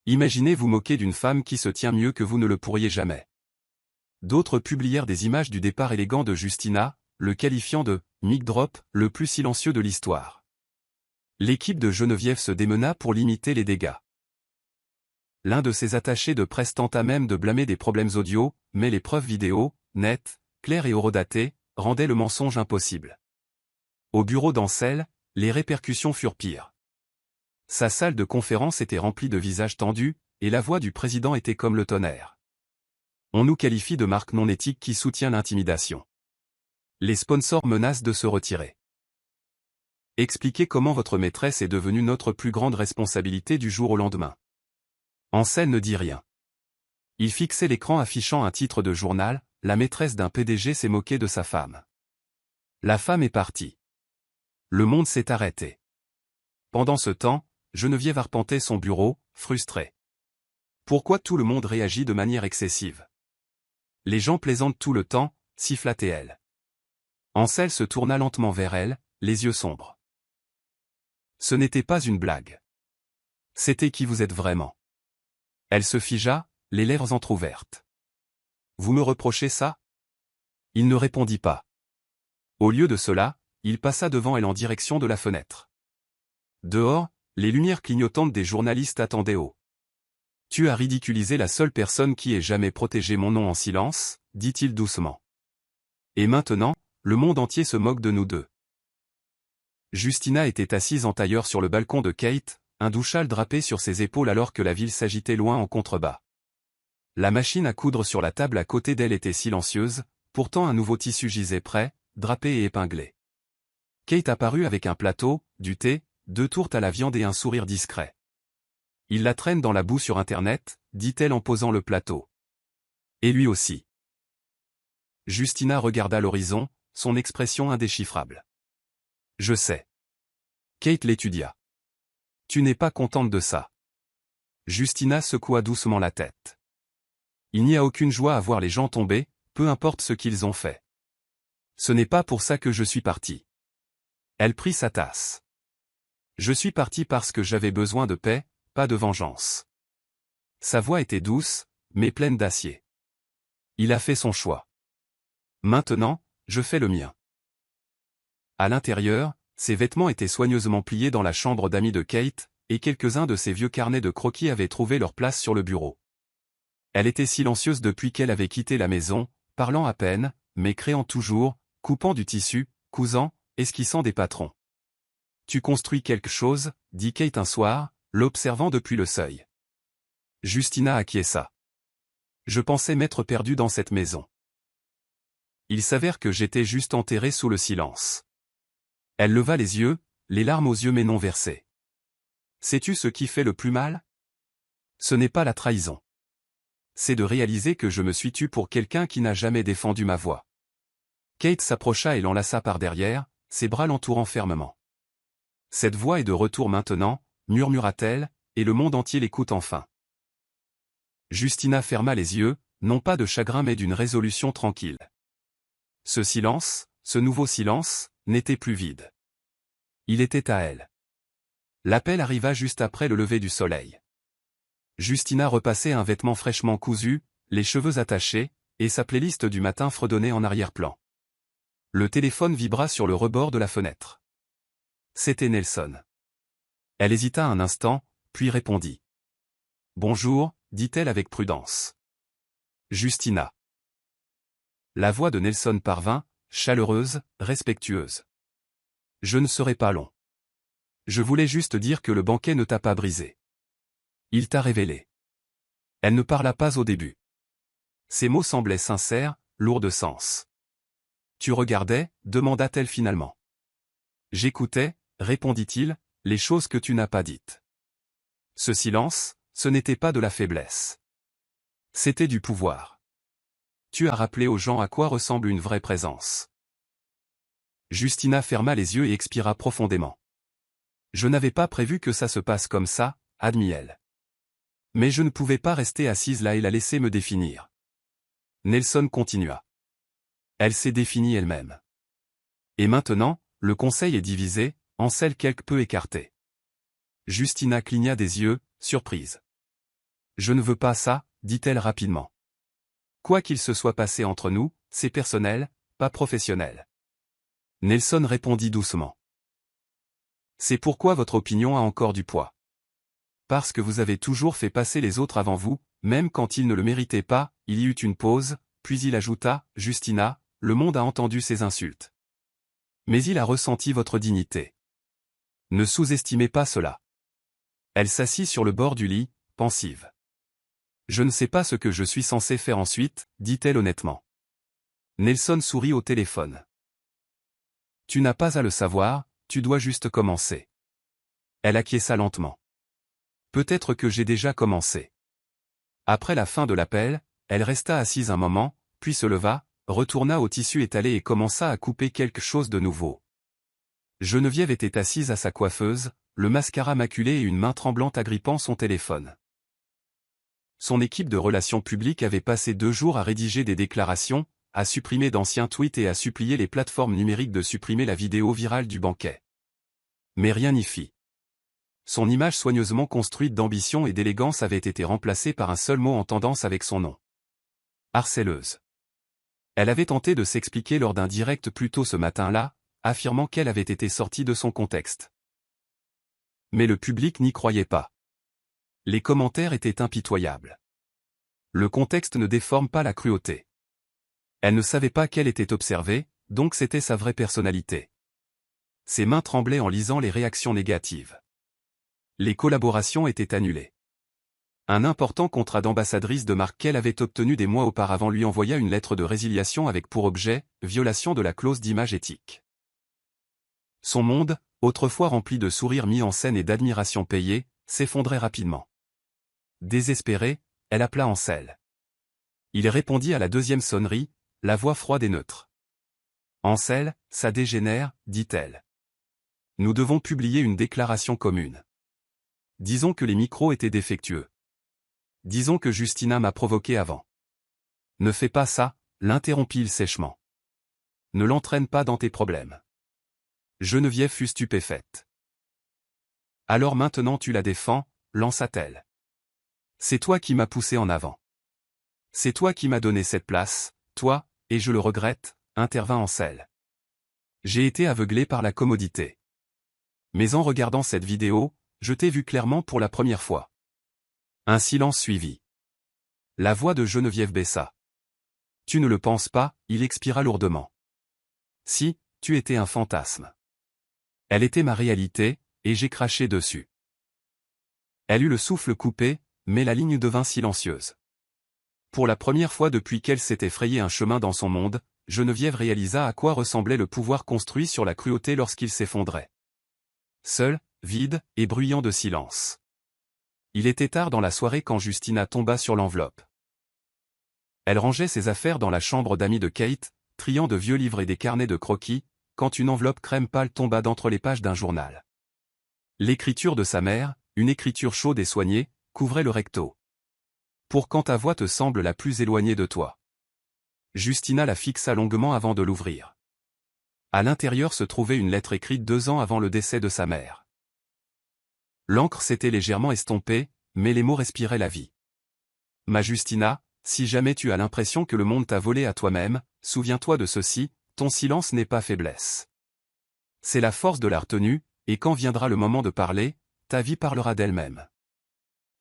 Imaginez vous moquer d'une femme qui se tient mieux que vous ne le pourriez jamais. D'autres publièrent des images du départ élégant de Justina, le qualifiant de « mic drop », le plus silencieux de l'histoire. L'équipe de Geneviève se démena pour limiter les dégâts. L'un de ses attachés de presse tenta même de blâmer des problèmes audio, mais les preuves vidéo, nettes, claires et horodatées, rendaient le mensonge impossible. Au bureau d'Ancel, les répercussions furent pires. Sa salle de conférence était remplie de visages tendus, et la voix du président était comme le tonnerre. On nous qualifie de marque non éthique qui soutient l'intimidation. Les sponsors menacent de se retirer. Expliquez comment votre maîtresse est devenue notre plus grande responsabilité du jour au lendemain. Ancel ne dit rien. Il fixait l'écran affichant un titre de journal, la maîtresse d'un PDG s'est moquée de sa femme. La femme est partie. Le monde s'est arrêté. Pendant ce temps, Geneviève arpentait son bureau, frustrée. Pourquoi tout le monde réagit de manière excessive? Les gens plaisantent tout le temps, sifflatait-elle. Ancel se tourna lentement vers elle, les yeux sombres. Ce n'était pas une blague. C'était qui vous êtes vraiment. Elle se figea, les lèvres entr'ouvertes. Vous me reprochez ça? Il ne répondit pas. Au lieu de cela, il passa devant elle en direction de la fenêtre. Dehors, les lumières clignotantes des journalistes attendaient haut. Tu as ridiculisé la seule personne qui ait jamais protégé mon nom en silence, dit-il doucement. Et maintenant, le monde entier se moque de nous deux. Justina était assise en tailleur sur le balcon de Kate, un doux châle drapé sur ses épaules alors que la ville s'agitait loin en contrebas. La machine à coudre sur la table à côté d'elle était silencieuse, pourtant un nouveau tissu gisait prêt, drapé et épinglé. Kate apparut avec un plateau, du thé, 2 tourtes à la viande et un sourire discret. Il la traîne dans la boue sur Internet, dit-elle en posant le plateau. Et lui aussi. Justina regarda l'horizon, son expression indéchiffrable. Je sais. Kate l'étudia. Tu n'es pas contente de ça. Justina secoua doucement la tête. Il n'y a aucune joie à voir les gens tomber, peu importe ce qu'ils ont fait. Ce n'est pas pour ça que je suis partie. Elle prit sa tasse. Je suis partie parce que j'avais besoin de paix, pas de vengeance. Sa voix était douce, mais pleine d'acier. Il a fait son choix. Maintenant, je fais le mien. À l'intérieur, ses vêtements étaient soigneusement pliés dans la chambre d'amis de Kate, et quelques-uns de ses vieux carnets de croquis avaient trouvé leur place sur le bureau. Elle était silencieuse depuis qu'elle avait quitté la maison, parlant à peine, mais créant toujours, coupant du tissu, cousant, esquissant des patrons. Tu construis quelque chose, dit Kate un soir, l'observant depuis le seuil. Justina acquiesça. Je pensais m'être perdu dans cette maison. Il s'avère que j'étais juste enterré sous le silence. Elle leva les yeux, les larmes aux yeux mais non versées. Sais-tu ce qui fait le plus mal? Ce n'est pas la trahison. C'est de réaliser que je me suis tue pour quelqu'un qui n'a jamais défendu ma voix. Kate s'approcha et l'enlaça par derrière, ses bras l'entourant fermement. Cette voix est de retour maintenant, murmura-t-elle, et le monde entier l'écoute enfin. Justina ferma les yeux, non pas de chagrin mais d'une résolution tranquille. Ce silence, ce nouveau silence, n'était plus vide. Il était à elle. L'appel arriva juste après le lever du soleil. Justina repassait un vêtement fraîchement cousu, les cheveux attachés, et sa playlist du matin fredonnait en arrière-plan. Le téléphone vibra sur le rebord de la fenêtre. C'était Nelson. Elle hésita un instant, puis répondit. « Bonjour », dit-elle avec prudence. Justina. La voix de Nelson parvint, chaleureuse, respectueuse. « Je ne serai pas long. Je voulais juste dire que le banquet ne t'a pas brisé. Il t'a révélé. » Elle ne parla pas au début. Ses mots semblaient sincères, lourds de sens. « Tu regardais » demanda-t-elle finalement. « J'écoutais » répondit-il, « les choses que tu n'as pas dites. » Ce silence, ce n'était pas de la faiblesse. C'était du pouvoir. Tu as rappelé aux gens à quoi ressemble une vraie présence. Justina ferma les yeux et expira profondément. Je n'avais pas prévu que ça se passe comme ça, admit-elle. Mais je ne pouvais pas rester assise là et la laisser me définir. Nelson continua. Elle s'est définie elle-même. Et maintenant, le conseil est divisé, Ansel quelque peu écarté. Justina cligna des yeux, surprise. Je ne veux pas ça, dit-elle rapidement. Quoi qu'il se soit passé entre nous, c'est personnel, pas professionnel. Nelson répondit doucement. C'est pourquoi votre opinion a encore du poids. Parce que vous avez toujours fait passer les autres avant vous, même quand ils ne le méritaient pas. Il y eut une pause, puis il ajouta, Justina, le monde a entendu ces insultes. Mais il a ressenti votre dignité. Ne sous-estimez pas cela. Elle s'assit sur le bord du lit, pensive. Je ne sais pas ce que je suis censé faire ensuite, dit-elle honnêtement. Nelson sourit au téléphone. Tu n'as pas à le savoir, tu dois juste commencer. Elle acquiesça lentement. Peut-être que j'ai déjà commencé. Après la fin de l'appel, elle resta assise un moment, puis se leva, retourna au tissu étalé et commença à couper quelque chose de nouveau. Geneviève était assise à sa coiffeuse, le mascara maculé et une main tremblante agrippant son téléphone. Son équipe de relations publiques avait passé 2 jours à rédiger des déclarations, à supprimer d'anciens tweets et à supplier les plateformes numériques de supprimer la vidéo virale du banquet. Mais rien n'y fit. Son image soigneusement construite d'ambition et d'élégance avait été remplacée par un seul mot en tendance avec son nom. Harcèleuse. Elle avait tenté de s'expliquer lors d'un direct plus tôt ce matin-là, affirmant qu'elle avait été sortie de son contexte. Mais le public n'y croyait pas. Les commentaires étaient impitoyables. Le contexte ne déforme pas la cruauté. Elle ne savait pas qu'elle était observée, donc c'était sa vraie personnalité. Ses mains tremblaient en lisant les réactions négatives. Les collaborations étaient annulées. Un important contrat d'ambassadrice de marque qu'elle avait obtenu des mois auparavant lui envoya une lettre de résiliation avec pour objet, violation de la clause d'image éthique. Son monde, autrefois rempli de sourires mis en scène et d'admiration payée, s'effondrait rapidement. Désespérée, elle appela Ansel. Il répondit à la 2e sonnerie, la voix froide et neutre. Ansel, ça dégénère, dit-elle. Nous devons publier une déclaration commune. Disons que les micros étaient défectueux. Disons que Justina m'a provoqué avant. Ne fais pas ça, l'interrompit-il sèchement. Ne l'entraîne pas dans tes problèmes. Geneviève fut stupéfaite. Alors maintenant tu la défends, lança-t-elle. C'est toi qui m'as poussé en avant. C'est toi qui m'as donné cette place, toi, et je le regrette, intervint Ansel. J'ai été aveuglé par la commodité. Mais en regardant cette vidéo, je t'ai vu clairement pour la première fois. Un silence suivit. La voix de Geneviève baissa. Tu ne le penses pas, il expira lourdement. Si, tu étais un fantasme. Elle était ma réalité, et j'ai craché dessus. Elle eut le souffle coupé, mais la ligne devint silencieuse. Pour la première fois depuis qu'elle s'était frayé un chemin dans son monde, Geneviève réalisa à quoi ressemblait le pouvoir construit sur la cruauté lorsqu'il s'effondrait. Seul, vide, et bruyant de silence. Il était tard dans la soirée quand Justina tomba sur l'enveloppe. Elle rangeait ses affaires dans la chambre d'amis de Kate, triant de vieux livres et des carnets de croquis, quand une enveloppe crème pâle tomba d'entre les pages d'un journal. L'écriture de sa mère, une écriture chaude et soignée, couvrait le recto. Pour quand ta voix te semble la plus éloignée de toi. Justina la fixa longuement avant de l'ouvrir. À l'intérieur se trouvait une lettre écrite 2 ans avant le décès de sa mère. L'encre s'était légèrement estompée, mais les mots respiraient la vie. Ma Justina, si jamais tu as l'impression que le monde t'a volé à toi-même, souviens-toi de ceci, ton silence n'est pas faiblesse. C'est la force de la retenue, et quand viendra le moment de parler, ta vie parlera d'elle-même.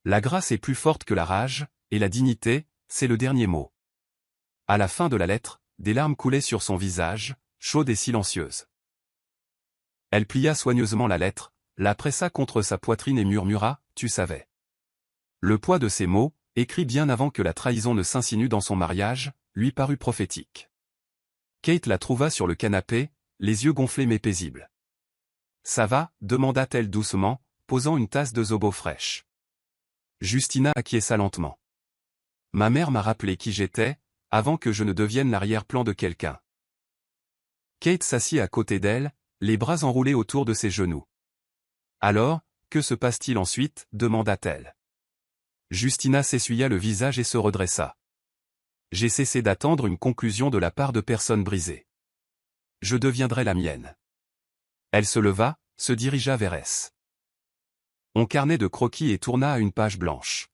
La grâce est plus forte que la rage, et la dignité, c'est le dernier mot. À la fin de la lettre, des larmes coulaient sur son visage, chaudes et silencieuses. Elle plia soigneusement la lettre, la pressa contre sa poitrine et murmura, « Tu savais ». Le poids de ces mots, écrits bien avant que la trahison ne s'insinue dans son mariage, lui parut prophétique. Kate la trouva sur le canapé, les yeux gonflés mais paisibles. « Ça va » demanda-t-elle doucement, posant une tasse de zobo fraîche. Justina acquiesça lentement. « Ma mère m'a rappelé qui j'étais, avant que je ne devienne l'arrière-plan de quelqu'un. » Kate s'assit à côté d'elle, les bras enroulés autour de ses genoux. « Alors, que se passe-t-il ensuite » demanda-t-elle. Justina s'essuya le visage et se redressa. « J'ai cessé d'attendre une conclusion de la part de personnes brisées. Je deviendrai la mienne. Elle se leva, se dirigea vers S. On carnet de croquis et tourna à une page blanche.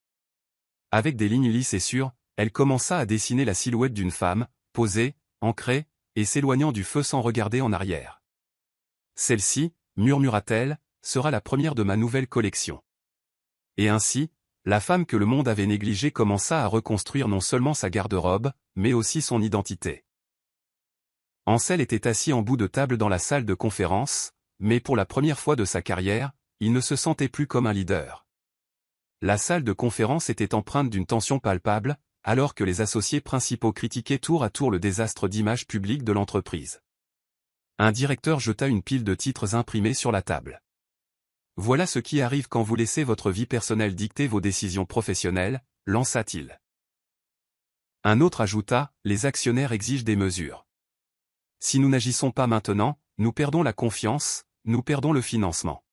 Avec des lignes lisses et sûres, elle commença à dessiner la silhouette d'une femme, posée, ancrée, et s'éloignant du feu sans regarder en arrière. Celle-ci, murmura-t-elle, sera la première de ma nouvelle collection. Et ainsi, la femme que le monde avait négligée commença à reconstruire non seulement sa garde-robe, mais aussi son identité. Ansel était assis en bout de table dans la salle de conférence, mais pour la première fois de sa carrière, il ne se sentait plus comme un leader. La salle de conférence était empreinte d'une tension palpable, alors que les associés principaux critiquaient tour à tour le désastre d'image publique de l'entreprise. Un directeur jeta une pile de titres imprimés sur la table. Voilà ce qui arrive quand vous laissez votre vie personnelle dicter vos décisions professionnelles, lança-t-il. Un autre ajouta, les actionnaires exigent des mesures. Si nous n'agissons pas maintenant, nous perdons la confiance, nous perdons le financement.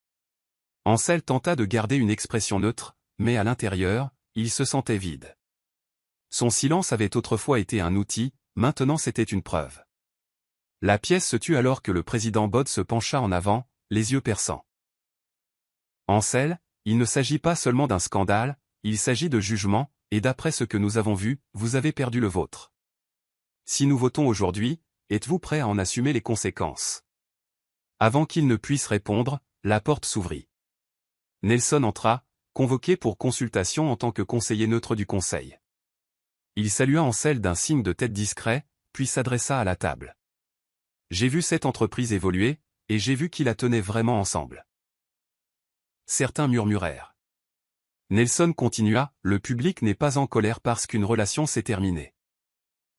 Ansel tenta de garder une expression neutre, mais à l'intérieur, il se sentait vide. Son silence avait autrefois été un outil, maintenant c'était une preuve. La pièce se tut alors que le président Bod se pencha en avant, les yeux perçants. Ansel, il ne s'agit pas seulement d'un scandale, il s'agit de jugement, et d'après ce que nous avons vu, vous avez perdu le vôtre. Si nous votons aujourd'hui, êtes-vous prêt à en assumer les conséquences? Avant qu'il ne puisse répondre, la porte s'ouvrit. Nelson entra, convoqué pour consultation en tant que conseiller neutre du conseil. Il salua Ansel d'un signe de tête discret, puis s'adressa à la table. J'ai vu cette entreprise évoluer, et j'ai vu qui la tenait vraiment ensemble. Certains murmurèrent. Nelson continua, le public n'est pas en colère parce qu'une relation s'est terminée.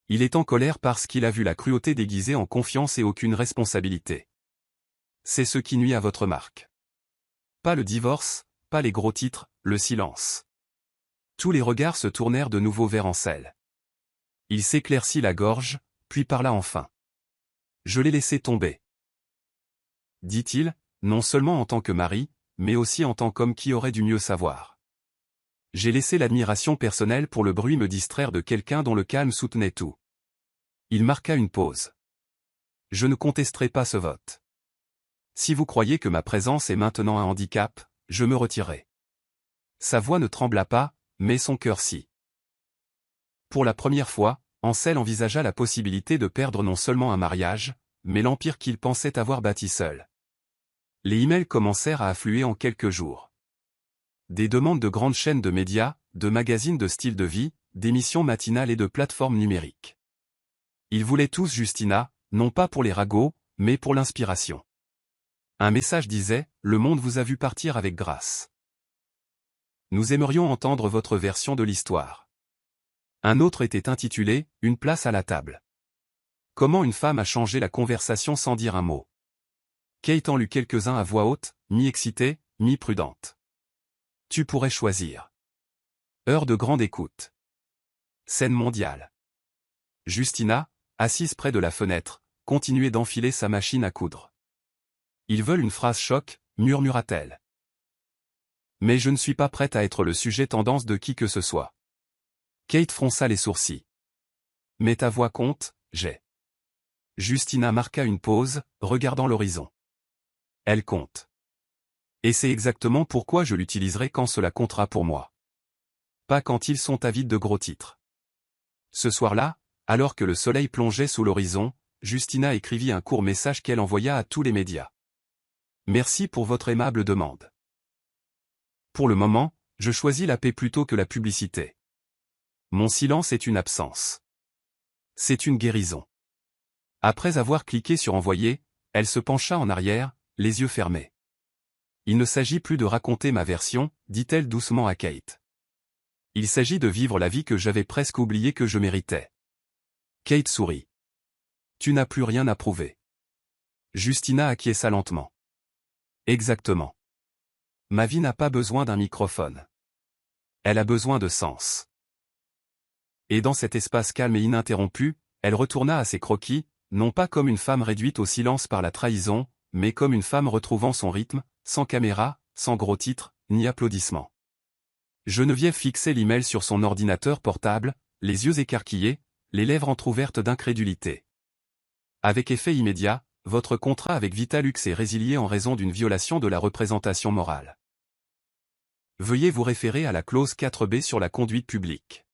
Il est en colère parce qu'il a vu la cruauté déguisée en confiance et aucune responsabilité. C'est ce qui nuit à votre marque. Pas le divorce, pas les gros titres, le silence. Tous les regards se tournèrent de nouveau vers Ansel. Il s'éclaircit la gorge, puis parla enfin. Je l'ai laissé tomber. Dit-il, non seulement en tant que mari, mais aussi en tant qu'homme qui aurait dû mieux savoir. J'ai laissé l'admiration personnelle pour le bruit me distraire de quelqu'un dont le calme soutenait tout. Il marqua une pause. Je ne contesterai pas ce vote. Si vous croyez que ma présence est maintenant un handicap, je me retirerai. Sa voix ne trembla pas, mais son cœur si. Pour la première fois, Ansel envisagea la possibilité de perdre non seulement un mariage, mais l'empire qu'il pensait avoir bâti seul. Les emails commencèrent à affluer en quelques jours. Des demandes de grandes chaînes de médias, de magazines de style de vie, d'émissions matinales et de plateformes numériques. Ils voulaient tous Justina, non pas pour les ragots, mais pour l'inspiration. Un message disait, le monde vous a vu partir avec grâce. Nous aimerions entendre votre version de l'histoire. Un autre était intitulé, une place à la table. Comment une femme a changé la conversation sans dire un mot. Kate en lut quelques-uns à voix haute, mi-excitée, mi-prudente. Tu pourrais choisir. Heure de grande écoute. Scène mondiale. Justina, assise près de la fenêtre, continuait d'enfiler sa machine à coudre. Ils veulent une phrase choc, murmura-t-elle. Mais je ne suis pas prête à être le sujet tendance de qui que ce soit. Kate fronça les sourcils. Mais ta voix compte, j'ai. Justina marqua une pause, regardant l'horizon. Elle compte. Et c'est exactement pourquoi je l'utiliserai quand cela comptera pour moi. Pas quand ils sont avides de gros titres. Ce soir-là, alors que le soleil plongeait sous l'horizon, Justina écrivit un court message qu'elle envoya à tous les médias. Merci pour votre aimable demande. Pour le moment, je choisis la paix plutôt que la publicité. Mon silence est une absence. C'est une guérison. Après avoir cliqué sur envoyer, elle se pencha en arrière, les yeux fermés. Il ne s'agit plus de raconter ma version, dit-elle doucement à Kate. Il s'agit de vivre la vie que j'avais presque oublié que je méritais. Kate sourit. Tu n'as plus rien à prouver. Justina acquiesça lentement. Exactement. Ma vie n'a pas besoin d'un microphone. Elle a besoin de sens. Et dans cet espace calme et ininterrompu, elle retourna à ses croquis, non pas comme une femme réduite au silence par la trahison, mais comme une femme retrouvant son rythme, sans caméra, sans gros titres, ni applaudissements. Geneviève fixait l'email sur son ordinateur portable, les yeux écarquillés, les lèvres entr'ouvertes d'incrédulité. Avec effet immédiat, votre contrat avec Vitalux est résilié en raison d'une violation de la représentation morale. Veuillez vous référer à la clause 4b sur la conduite publique.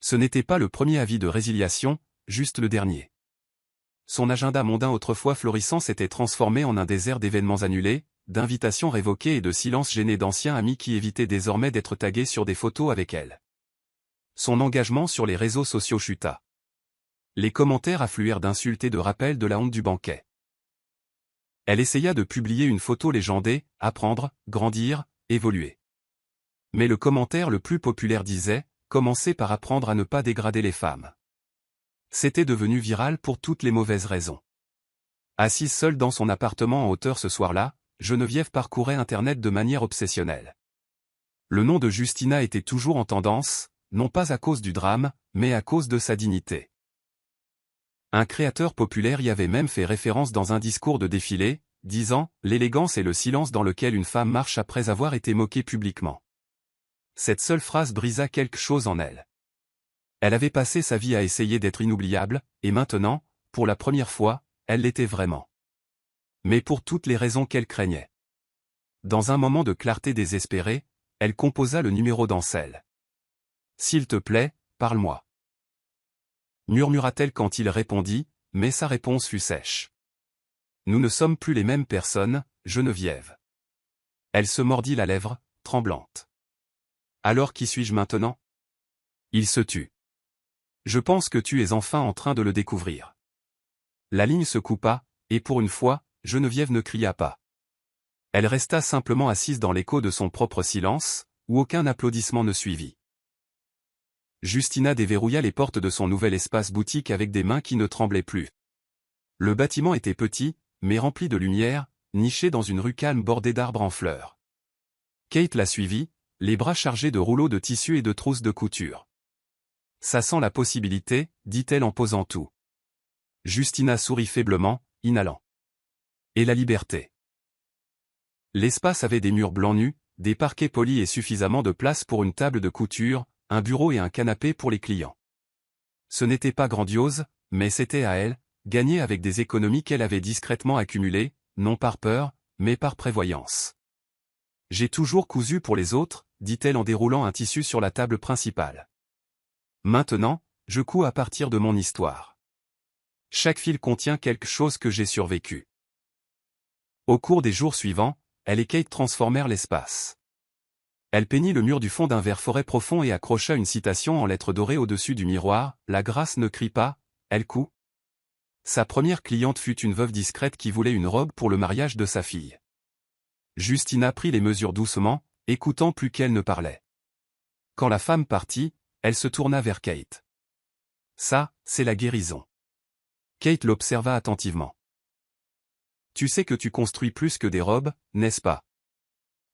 Ce n'était pas le premier avis de résiliation, juste le dernier. Son agenda mondain autrefois florissant s'était transformé en un désert d'événements annulés, d'invitations révoquées et de silences gênés d'anciens amis qui évitaient désormais d'être tagués sur des photos avec elle. Son engagement sur les réseaux sociaux chuta. Les commentaires affluèrent d'insultes et de rappels de la honte du banquet. Elle essaya de publier une photo légendée, apprendre, grandir, évoluer. Mais le commentaire le plus populaire disait « Commencez par apprendre à ne pas dégrader les femmes ». C'était devenu viral pour toutes les mauvaises raisons. Assise seule dans son appartement en hauteur ce soir-là, Geneviève parcourait Internet de manière obsessionnelle. Le nom de Justina était toujours en tendance, non pas à cause du drame, mais à cause de sa dignité. Un créateur populaire y avait même fait référence dans un discours de défilé, disant « L'élégance est le silence dans lequel une femme marche après avoir été moquée publiquement ». Cette seule phrase brisa quelque chose en elle. Elle avait passé sa vie à essayer d'être inoubliable, et maintenant, pour la première fois, elle l'était vraiment. Mais pour toutes les raisons qu'elle craignait. Dans un moment de clarté désespérée, elle composa le numéro d'Ancel. « S'il te plaît, parle-moi. » murmura-t-elle quand il répondit, mais sa réponse fut sèche. « Nous ne sommes plus les mêmes personnes, Geneviève. » Elle se mordit la lèvre, tremblante. « Alors qui suis-je maintenant ?» Il se tut. « Je pense que tu es enfin en train de le découvrir. » La ligne se coupa, et pour une fois, Geneviève ne cria pas. Elle resta simplement assise dans l'écho de son propre silence, où aucun applaudissement ne suivit. Justina déverrouilla les portes de son nouvel espace boutique avec des mains qui ne tremblaient plus. Le bâtiment était petit, mais rempli de lumière, niché dans une rue calme bordée d'arbres en fleurs. Kate la suivit, les bras chargés de rouleaux de tissu et de trousses de couture. « Ça sent la possibilité, dit-elle en posant tout. Justina sourit faiblement, inhalant. Et la liberté. L'espace avait des murs blancs nus, des parquets polis et suffisamment de place pour une table de couture, un bureau et un canapé pour les clients. Ce n'était pas grandiose, mais c'était à elle, gagner avec des économies qu'elle avait discrètement accumulées, non par peur, mais par prévoyance. « J'ai toujours cousu pour les autres, dit-elle en déroulant un tissu sur la table principale. Maintenant, je couds à partir de mon histoire. Chaque fil contient quelque chose que j'ai survécu. » Au cours des jours suivants, elle et Kate transformèrent l'espace. Elle peignit le mur du fond d'un vert forêt profond et accrocha une citation en lettres dorées au-dessus du miroir, « La grâce ne crie pas, elle coud. » Sa première cliente fut une veuve discrète qui voulait une robe pour le mariage de sa fille. Justina prit les mesures doucement, écoutant plus qu'elle ne parlait. Quand la femme partit, elle se tourna vers Kate. « Ça, c'est la guérison. » Kate l'observa attentivement. « Tu sais que tu construis plus que des robes, n'est-ce pas ?»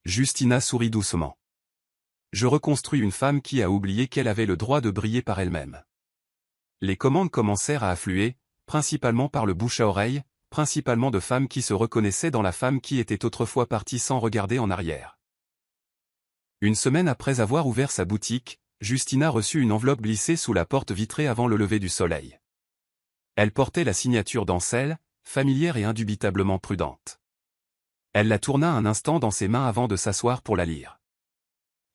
Justina sourit doucement. « Je reconstruis une femme qui a oublié qu'elle avait le droit de briller par elle-même. » Les commandes commencèrent à affluer, principalement par le bouche à oreille, principalement de femmes qui se reconnaissaient dans la femme qui était autrefois partie sans regarder en arrière. Une semaine après avoir ouvert sa boutique, Justina reçut une enveloppe glissée sous la porte vitrée avant le lever du soleil. Elle portait la signature d'Ancel, familière et indubitablement prudente. Elle la tourna un instant dans ses mains avant de s'asseoir pour la lire.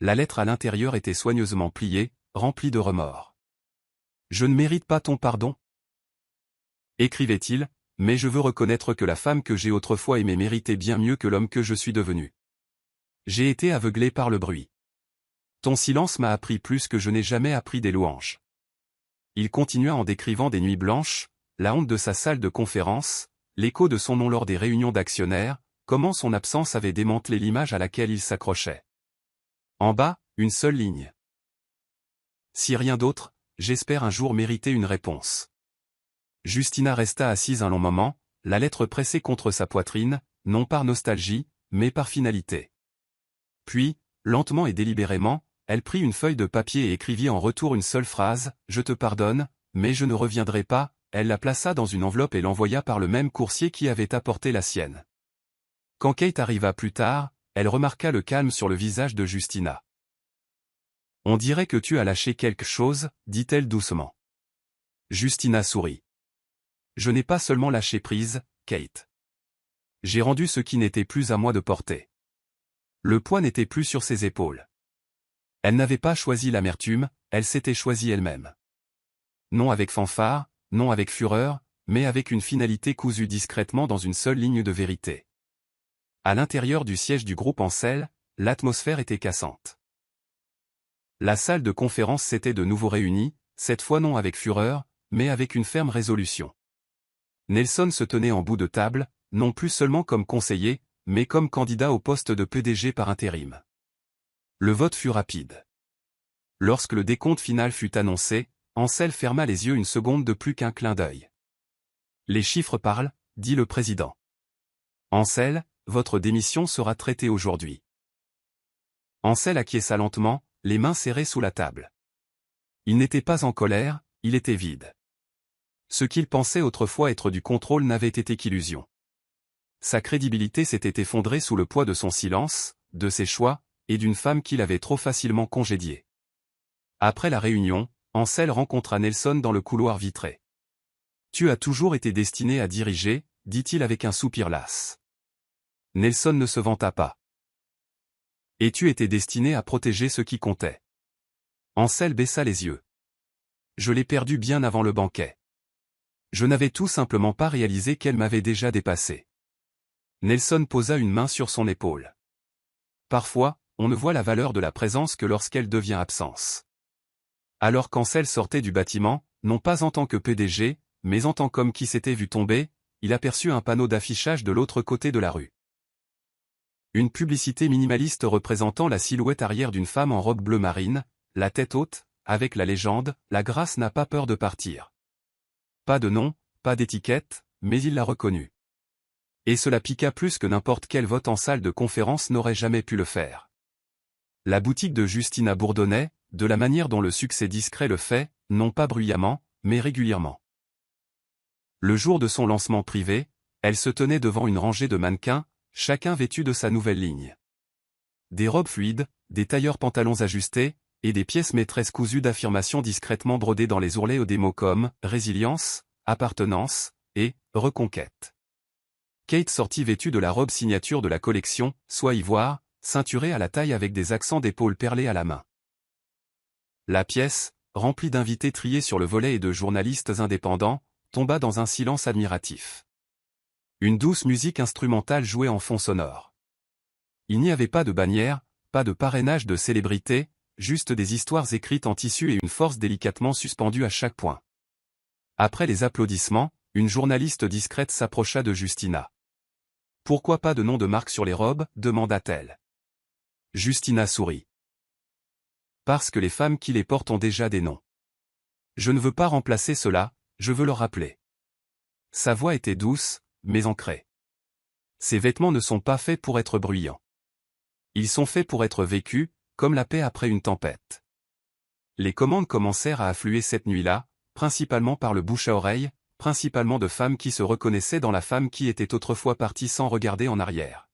La lettre à l'intérieur était soigneusement pliée, remplie de remords. « Je ne mérite pas ton pardon ?» écrivait-il, « mais je veux reconnaître que la femme que j'ai autrefois aimée méritait bien mieux que l'homme que je suis devenu. J'ai été aveuglé par le bruit. Ton silence m'a appris plus que je n'ai jamais appris des louanges. » Il continua en décrivant des nuits blanches, la honte de sa salle de conférence, l'écho de son nom lors des réunions d'actionnaires, comment son absence avait démantelé l'image à laquelle il s'accrochait. En bas, une seule ligne. « Si rien d'autre, j'espère un jour mériter une réponse. » Justina resta assise un long moment, la lettre pressée contre sa poitrine, non par nostalgie, mais par finalité. Puis, lentement et délibérément, elle prit une feuille de papier et écrivit en retour une seule phrase, « Je te pardonne, mais je ne reviendrai pas », elle la plaça dans une enveloppe et l'envoya par le même coursier qui avait apporté la sienne. Quand Kate arriva plus tard, elle remarqua le calme sur le visage de Justina. « On dirait que tu as lâché quelque chose, dit-elle doucement. Justina sourit. Je n'ai pas seulement lâché prise, Kate. J'ai rendu ce qui n'était plus à moi de porter. Le poids n'était plus sur ses épaules. Elle n'avait pas choisi l'amertume, elle s'était choisie elle-même. Non avec fanfare, non avec fureur, mais avec une finalité cousue discrètement dans une seule ligne de vérité. À l'intérieur du siège du groupe Ancel, l'atmosphère était cassante. La salle de conférence s'était de nouveau réunie, cette fois non avec fureur, mais avec une ferme résolution. Nelson se tenait en bout de table, non plus seulement comme conseiller, mais comme candidat au poste de PDG par intérim. Le vote fut rapide. Lorsque le décompte final fut annoncé, Ancel ferma les yeux une seconde de plus qu'un clin d'œil. Les chiffres parlent, dit le président. Ancel, votre démission sera traitée aujourd'hui. Ancel acquiesça lentement, les mains serrées sous la table. Il n'était pas en colère, il était vide. Ce qu'il pensait autrefois être du contrôle n'avait été qu'illusion. Sa crédibilité s'était effondrée sous le poids de son silence, de ses choix, et d'une femme qu'il avait trop facilement congédiée. Après la réunion, Ancel rencontra Nelson dans le couloir vitré. « Tu as toujours été destiné à diriger », dit-il avec un soupir las. Nelson ne se vanta pas. « Et tu étais destiné à protéger ce qui comptait. » Ancel baissa les yeux. « Je l'ai perdu bien avant le banquet. Je n'avais tout simplement pas réalisé qu'elle m'avait déjà dépassé. » Nelson posa une main sur son épaule. Parfois, on ne voit la valeur de la présence que lorsqu'elle devient absence. Alors qu'Ancel sortait du bâtiment, non pas en tant que PDG, mais en tant qu'homme qui s'était vu tomber, il aperçut un panneau d'affichage de l'autre côté de la rue. Une publicité minimaliste représentant la silhouette arrière d'une femme en robe bleu marine, la tête haute, avec la légende « La grâce n'a pas peur de partir ». Pas de nom, pas d'étiquette, mais il l'a reconnue. Et cela piqua plus que n'importe quel vote en salle de conférence n'aurait jamais pu le faire. La boutique de Justina bourdonnait, de la manière dont le succès discret le fait, non pas bruyamment, mais régulièrement. Le jour de son lancement privé, elle se tenait devant une rangée de mannequins, chacun vêtu de sa nouvelle ligne. Des robes fluides, des tailleurs pantalons ajustés, et des pièces maîtresses cousues d'affirmations discrètement brodées dans les ourlets aux des mots comme « résilience »,« appartenance » et « reconquête ». Kate sortit vêtue de la robe signature de la collection, soie ivoire, ceinturée à la taille avec des accents d'épaule perlés à la main. La pièce, remplie d'invités triés sur le volet et de journalistes indépendants, tomba dans un silence admiratif. Une douce musique instrumentale jouait en fond sonore. Il n'y avait pas de bannière, pas de parrainage de célébrités, juste des histoires écrites en tissu et une force délicatement suspendue à chaque point. Après les applaudissements, une journaliste discrète s'approcha de Justina. « Pourquoi pas de nom de marque sur les robes ?» demanda-t-elle. Justina sourit. « Parce que les femmes qui les portent ont déjà des noms. Je ne veux pas remplacer cela, je veux le rappeler. » Sa voix était douce, mais ancrée. Ces vêtements ne sont pas faits pour être bruyants. Ils sont faits pour être vécus, comme la paix après une tempête. Les commandes commencèrent à affluer cette nuit-là, principalement par le bouche à oreille, principalement de femmes qui se reconnaissaient dans la femme qui était autrefois partie sans regarder en arrière.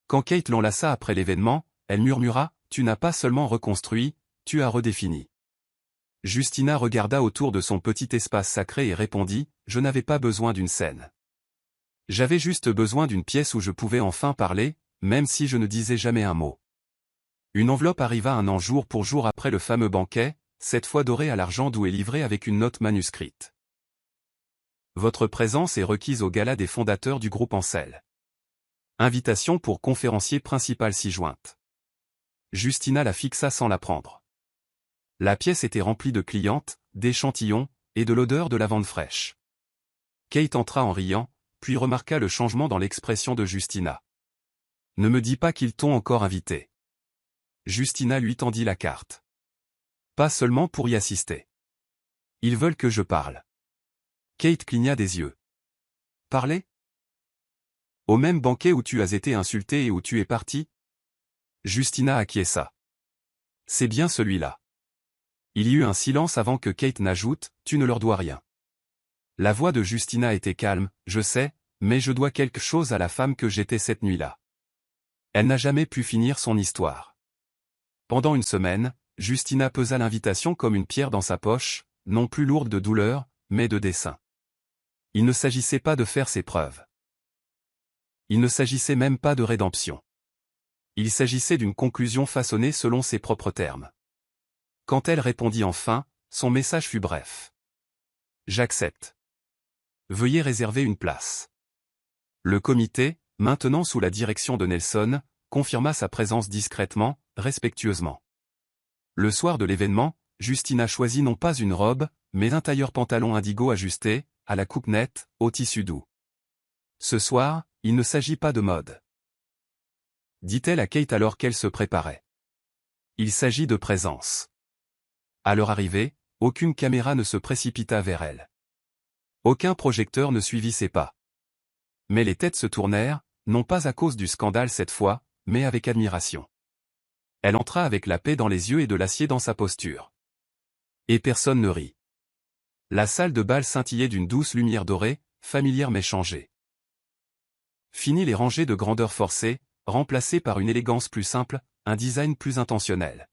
Quand Kate l'enlaça après l'événement, elle murmura « Tu n'as pas seulement reconstruit, tu as redéfini. » Justina regarda autour de son petit espace sacré et répondit « Je n'avais pas besoin d'une scène. J'avais juste besoin d'une pièce où je pouvais enfin parler, même si je ne disais jamais un mot. » Une enveloppe arriva un an jour pour jour après le fameux banquet, cette fois dorée à l'argent d'où est livrée avec une note manuscrite. Votre présence est requise au gala des fondateurs du groupe Ancel. Invitation pour conférencier principal ci-jointe. Justina la fixa sans la prendre. La pièce était remplie de clientes, d'échantillons, et de l'odeur de lavande fraîche. Kate entra en riant, puis remarqua le changement dans l'expression de Justina. « Ne me dis pas qu'ils t'ont encore invité. » Justina lui tendit la carte. « Pas seulement pour y assister. Ils veulent que je parle. » Kate cligna des yeux. « Parler ? Au même banquet où tu as été insulté et où tu es parti ?» Justina acquiesça. « C'est bien celui-là. » Il y eut un silence avant que Kate n'ajoute « Tu ne leur dois rien. » La voix de Justina était calme, « Je sais, mais je dois quelque chose à la femme que j'étais cette nuit-là. » Elle n'a jamais pu finir son histoire. Pendant une semaine, Justina pesa l'invitation comme une pierre dans sa poche, non plus lourde de douleur, mais de dessein. Il ne s'agissait pas de faire ses preuves. Il ne s'agissait même pas de rédemption. Il s'agissait d'une conclusion façonnée selon ses propres termes. Quand elle répondit enfin, son message fut bref. J'accepte. Veuillez réserver une place. Le comité, maintenant sous la direction de Nelson, confirma sa présence discrètement, respectueusement. Le soir de l'événement, Justina choisit non pas une robe, mais un tailleur-pantalon indigo ajusté, à la coupe nette, au tissu doux. Ce soir, il ne s'agit pas de mode, dit-elle à Kate alors qu'elle se préparait. Il s'agit de présence. À leur arrivée, aucune caméra ne se précipita vers elle. Aucun projecteur ne suivit ses pas. Mais les têtes se tournèrent, non pas à cause du scandale cette fois, mais avec admiration. Elle entra avec la paix dans les yeux et de l'acier dans sa posture. Et personne ne rit. La salle de bal scintillait d'une douce lumière dorée, familière mais changée. Fini les rangées de grandeur forcée, remplacées par une élégance plus simple, un design plus intentionnel.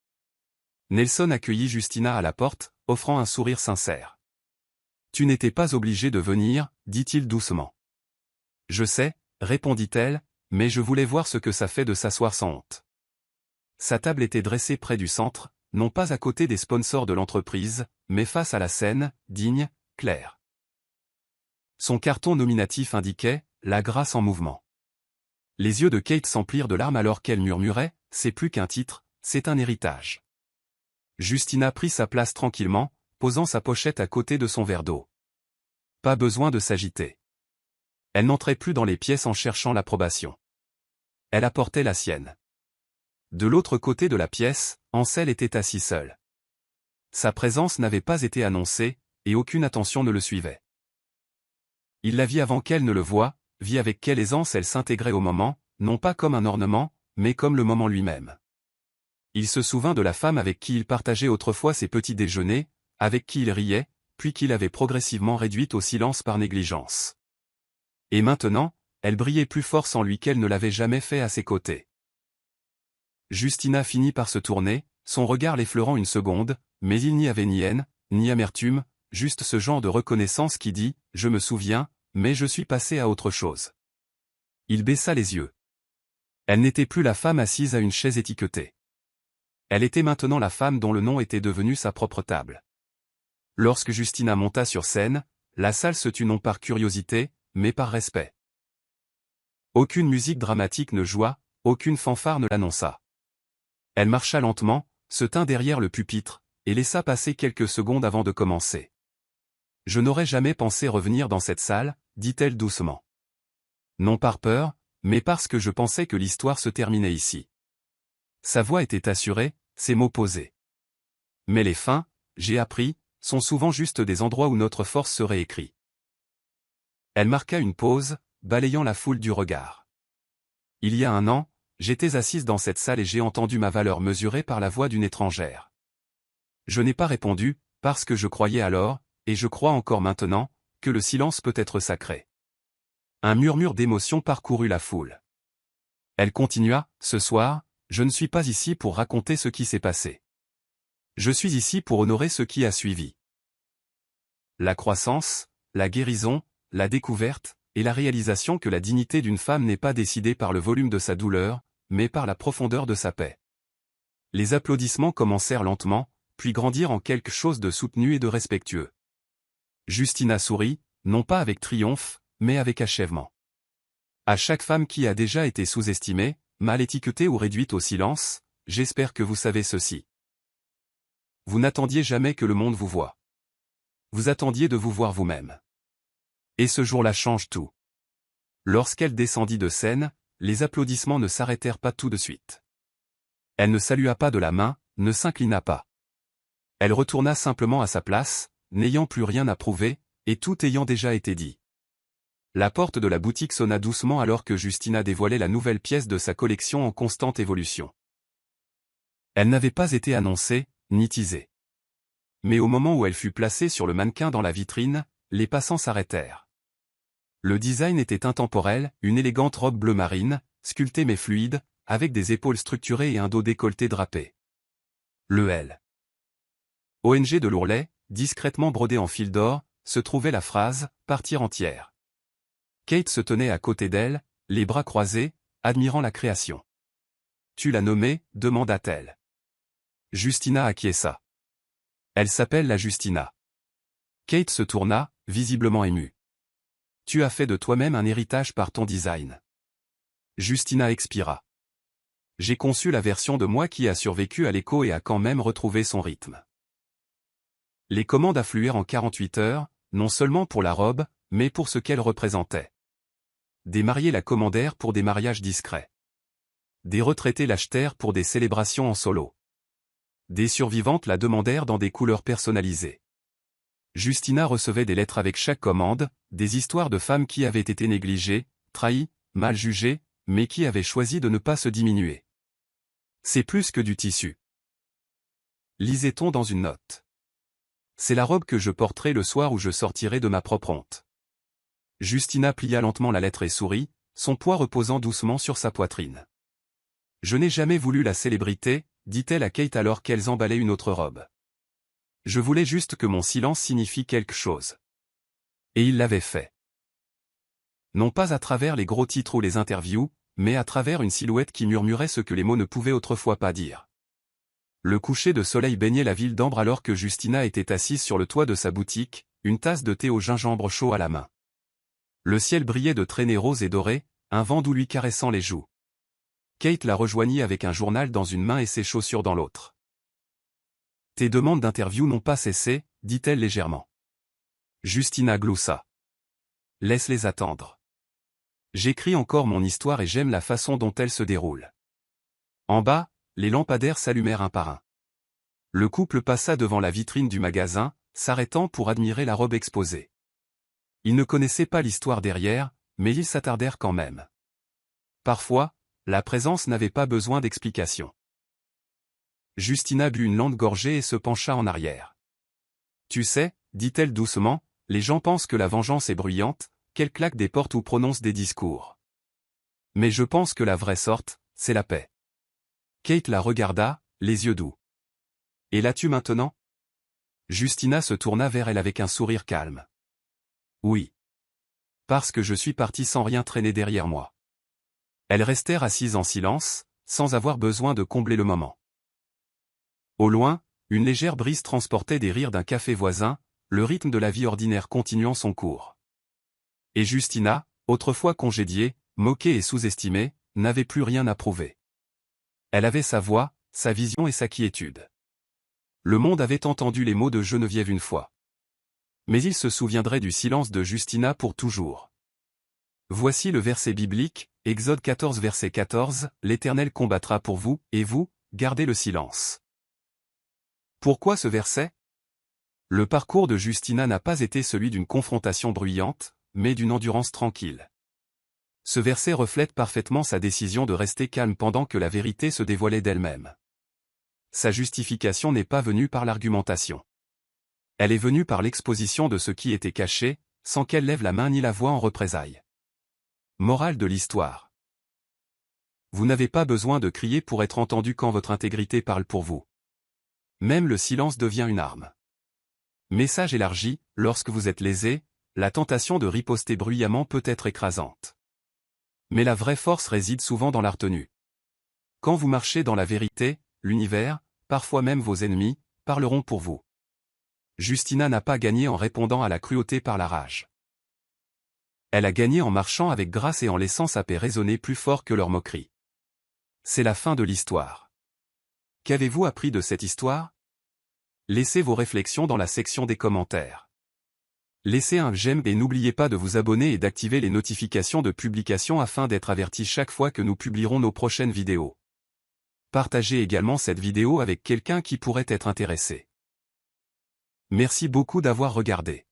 Nelson accueillit Justina à la porte, offrant un sourire sincère. « Tu n'étais pas obligé de venir, dit-il doucement. »« Je sais, répondit-elle, mais je voulais voir ce que ça fait de s'asseoir sans honte. » Sa table était dressée près du centre, non pas à côté des sponsors de l'entreprise, mais face à la scène, digne, claire. Son carton nominatif indiquait « La grâce en mouvement ». Les yeux de Kate s'emplirent de larmes alors qu'elle murmurait « C'est plus qu'un titre, c'est un héritage. » Justina prit sa place tranquillement, posant sa pochette à côté de son verre d'eau. Pas besoin de s'agiter. Elle n'entrait plus dans les pièces en cherchant l'approbation. Elle apportait la sienne. De l'autre côté de la pièce, Ansel était assis seul. Sa présence n'avait pas été annoncée, et aucune attention ne le suivait. Il la vit avant qu'elle ne le voie, vit avec quelle aisance elle s'intégrait au moment, non pas comme un ornement, mais comme le moment lui-même. Il se souvint de la femme avec qui il partageait autrefois ses petits déjeuners, avec qui il riait, puis qu'il avait progressivement réduite au silence par négligence. Et maintenant, elle brillait plus fort sans lui qu'elle ne l'avait jamais fait à ses côtés. Justina finit par se tourner, son regard l'effleurant une seconde, mais il n'y avait ni haine, ni amertume, juste ce genre de reconnaissance qui dit « Je me souviens, mais je suis passé à autre chose. » Il baissa les yeux. Elle n'était plus la femme assise à une chaise étiquetée. Elle était maintenant la femme dont le nom était devenu sa propre table. Lorsque Justina monta sur scène, la salle se tut non par curiosité, mais par respect. Aucune musique dramatique ne joua, aucune fanfare ne l'annonça. Elle marcha lentement, se tint derrière le pupitre, et laissa passer quelques secondes avant de commencer. « Je n'aurais jamais pensé revenir dans cette salle, » dit-elle doucement. Non par peur, mais parce que je pensais que l'histoire se terminait ici. Sa voix était assurée, ses mots posés. Mais les fins, j'ai appris, sont souvent juste des endroits où notre force serait écrite. Elle marqua une pause, balayant la foule du regard. Il y a un an, j'étais assise dans cette salle et j'ai entendu ma valeur mesurée par la voix d'une étrangère. Je n'ai pas répondu, parce que je croyais alors, et je crois encore maintenant, que le silence peut être sacré. Un murmure d'émotion parcourut la foule. Elle continua, « Ce soir, je ne suis pas ici pour raconter ce qui s'est passé. Je suis ici pour honorer ce qui a suivi. La croissance, la guérison, la découverte, et la réalisation que la dignité d'une femme n'est pas décidée par le volume de sa douleur, mais par la profondeur de sa paix. » Les applaudissements commencèrent lentement, puis grandirent en quelque chose de soutenu et de respectueux. Justina sourit, non pas avec triomphe, mais avec achèvement. À chaque femme qui a déjà été sous-estimée, mal étiquetée ou réduite au silence, j'espère que vous savez ceci. Vous n'attendiez jamais que le monde vous voie. Vous attendiez de vous voir vous-même. Et ce jour-là change tout. Lorsqu'elle descendit de scène, les applaudissements ne s'arrêtèrent pas tout de suite. Elle ne salua pas de la main, ne s'inclina pas. Elle retourna simplement à sa place, n'ayant plus rien à prouver, et tout ayant déjà été dit. La porte de la boutique sonna doucement alors que Justina dévoilait la nouvelle pièce de sa collection en constante évolution. Elle n'avait pas été annoncée, ni teasée. Mais au moment où elle fut placée sur le mannequin dans la vitrine, les passants s'arrêtèrent. Le design était intemporel, une élégante robe bleu marine, sculptée mais fluide, avec des épaules structurées et un dos décolleté drapé. Le L. ONG de l'ourlet, discrètement brodé en fil d'or, se trouvait la phrase « partir entière ». Kate se tenait à côté d'elle, les bras croisés, admirant la création. « Tu l'as nommée » demanda-t-elle. Justina acquiesça. « Elle s'appelle la Justina. » Kate se tourna, visiblement émue. « Tu as fait de toi-même un héritage par ton design. » Justina expira. « J'ai conçu la version de moi qui a survécu à l'écho et a quand même retrouvé son rythme. » Les commandes affluèrent en 48 heures, non seulement pour la robe, mais pour ce qu'elle représentait. Des mariés la commandèrent pour des mariages discrets. Des retraités l'achetèrent pour des célébrations en solo. Des survivantes la demandèrent dans des couleurs personnalisées. Justina recevait des lettres avec chaque commande, des histoires de femmes qui avaient été négligées, trahies, mal jugées, mais qui avaient choisi de ne pas se diminuer. C'est plus que du tissu. Lisait-on dans une note. C'est la robe que je porterai le soir où je sortirai de ma propre honte. Justina plia lentement la lettre et sourit, son poids reposant doucement sur sa poitrine. Je n'ai jamais voulu la célébrité, dit-elle à Kate alors qu'elles emballaient une autre robe. Je voulais juste que mon silence signifie quelque chose. Et il l'avait fait. Non pas à travers les gros titres ou les interviews, mais à travers une silhouette qui murmurait ce que les mots ne pouvaient autrefois pas dire. Le coucher de soleil baignait la ville d'ambre alors que Justina était assise sur le toit de sa boutique, une tasse de thé au gingembre chaud à la main. Le ciel brillait de traînées roses et dorées, un vent doux lui caressant les joues. Kate la rejoignit avec un journal dans une main et ses chaussures dans l'autre. « Tes demandes d'interview n'ont pas cessé, dit-elle légèrement. Justina gloussa. « Laisse-les attendre. J'écris encore mon histoire et j'aime la façon dont elle se déroule. » En bas, les lampadaires s'allumèrent un par un. Le couple passa devant la vitrine du magasin, s'arrêtant pour admirer la robe exposée. Ils ne connaissaient pas l'histoire derrière, mais ils s'attardèrent quand même. Parfois, la présence n'avait pas besoin d'explication. Justina but une lente gorgée et se pencha en arrière. « Tu sais, dit-elle doucement, les gens pensent que la vengeance est bruyante, qu'elle claque des portes ou prononce des discours. Mais je pense que la vraie sorte, c'est la paix. » Kate la regarda, les yeux doux. « Et l'as-tu maintenant ?» Justina se tourna vers elle avec un sourire calme. « Oui. Parce que je suis partie sans rien traîner derrière moi. » Elles restèrent assises en silence, sans avoir besoin de combler le moment. Au loin, une légère brise transportait des rires d'un café voisin, le rythme de la vie ordinaire continuant son cours. Et Justina, autrefois congédiée, moquée et sous-estimée, n'avait plus rien à prouver. Elle avait sa voix, sa vision et sa quiétude. Le monde avait entendu les mots de Geneviève une fois. Mais il se souviendrait du silence de Justina pour toujours. Voici le verset biblique, Exode 14 verset 14, « L'Éternel combattra pour vous, et vous, gardez le silence. » Pourquoi ce verset? Le parcours de Justina n'a pas été celui d'une confrontation bruyante, mais d'une endurance tranquille. Ce verset reflète parfaitement sa décision de rester calme pendant que la vérité se dévoilait d'elle-même. Sa justification n'est pas venue par l'argumentation. Elle est venue par l'exposition de ce qui était caché, sans qu'elle lève la main ni la voix en représailles. Morale de l'histoire. Vous n'avez pas besoin de crier pour être entendu quand votre intégrité parle pour vous. Même le silence devient une arme. Message élargi, lorsque vous êtes lésé, la tentation de riposter bruyamment peut être écrasante. Mais la vraie force réside souvent dans la retenue. Quand vous marchez dans la vérité, l'univers, parfois même vos ennemis, parleront pour vous. Justina n'a pas gagné en répondant à la cruauté par la rage. Elle a gagné en marchant avec grâce et en laissant sa paix résonner plus fort que leur moquerie. C'est la fin de l'histoire. Qu'avez-vous appris de cette histoire? Laissez vos réflexions dans la section des commentaires. Laissez un j'aime et n'oubliez pas de vous abonner et d'activer les notifications de publication afin d'être averti chaque fois que nous publierons nos prochaines vidéos. Partagez également cette vidéo avec quelqu'un qui pourrait être intéressé. Merci beaucoup d'avoir regardé.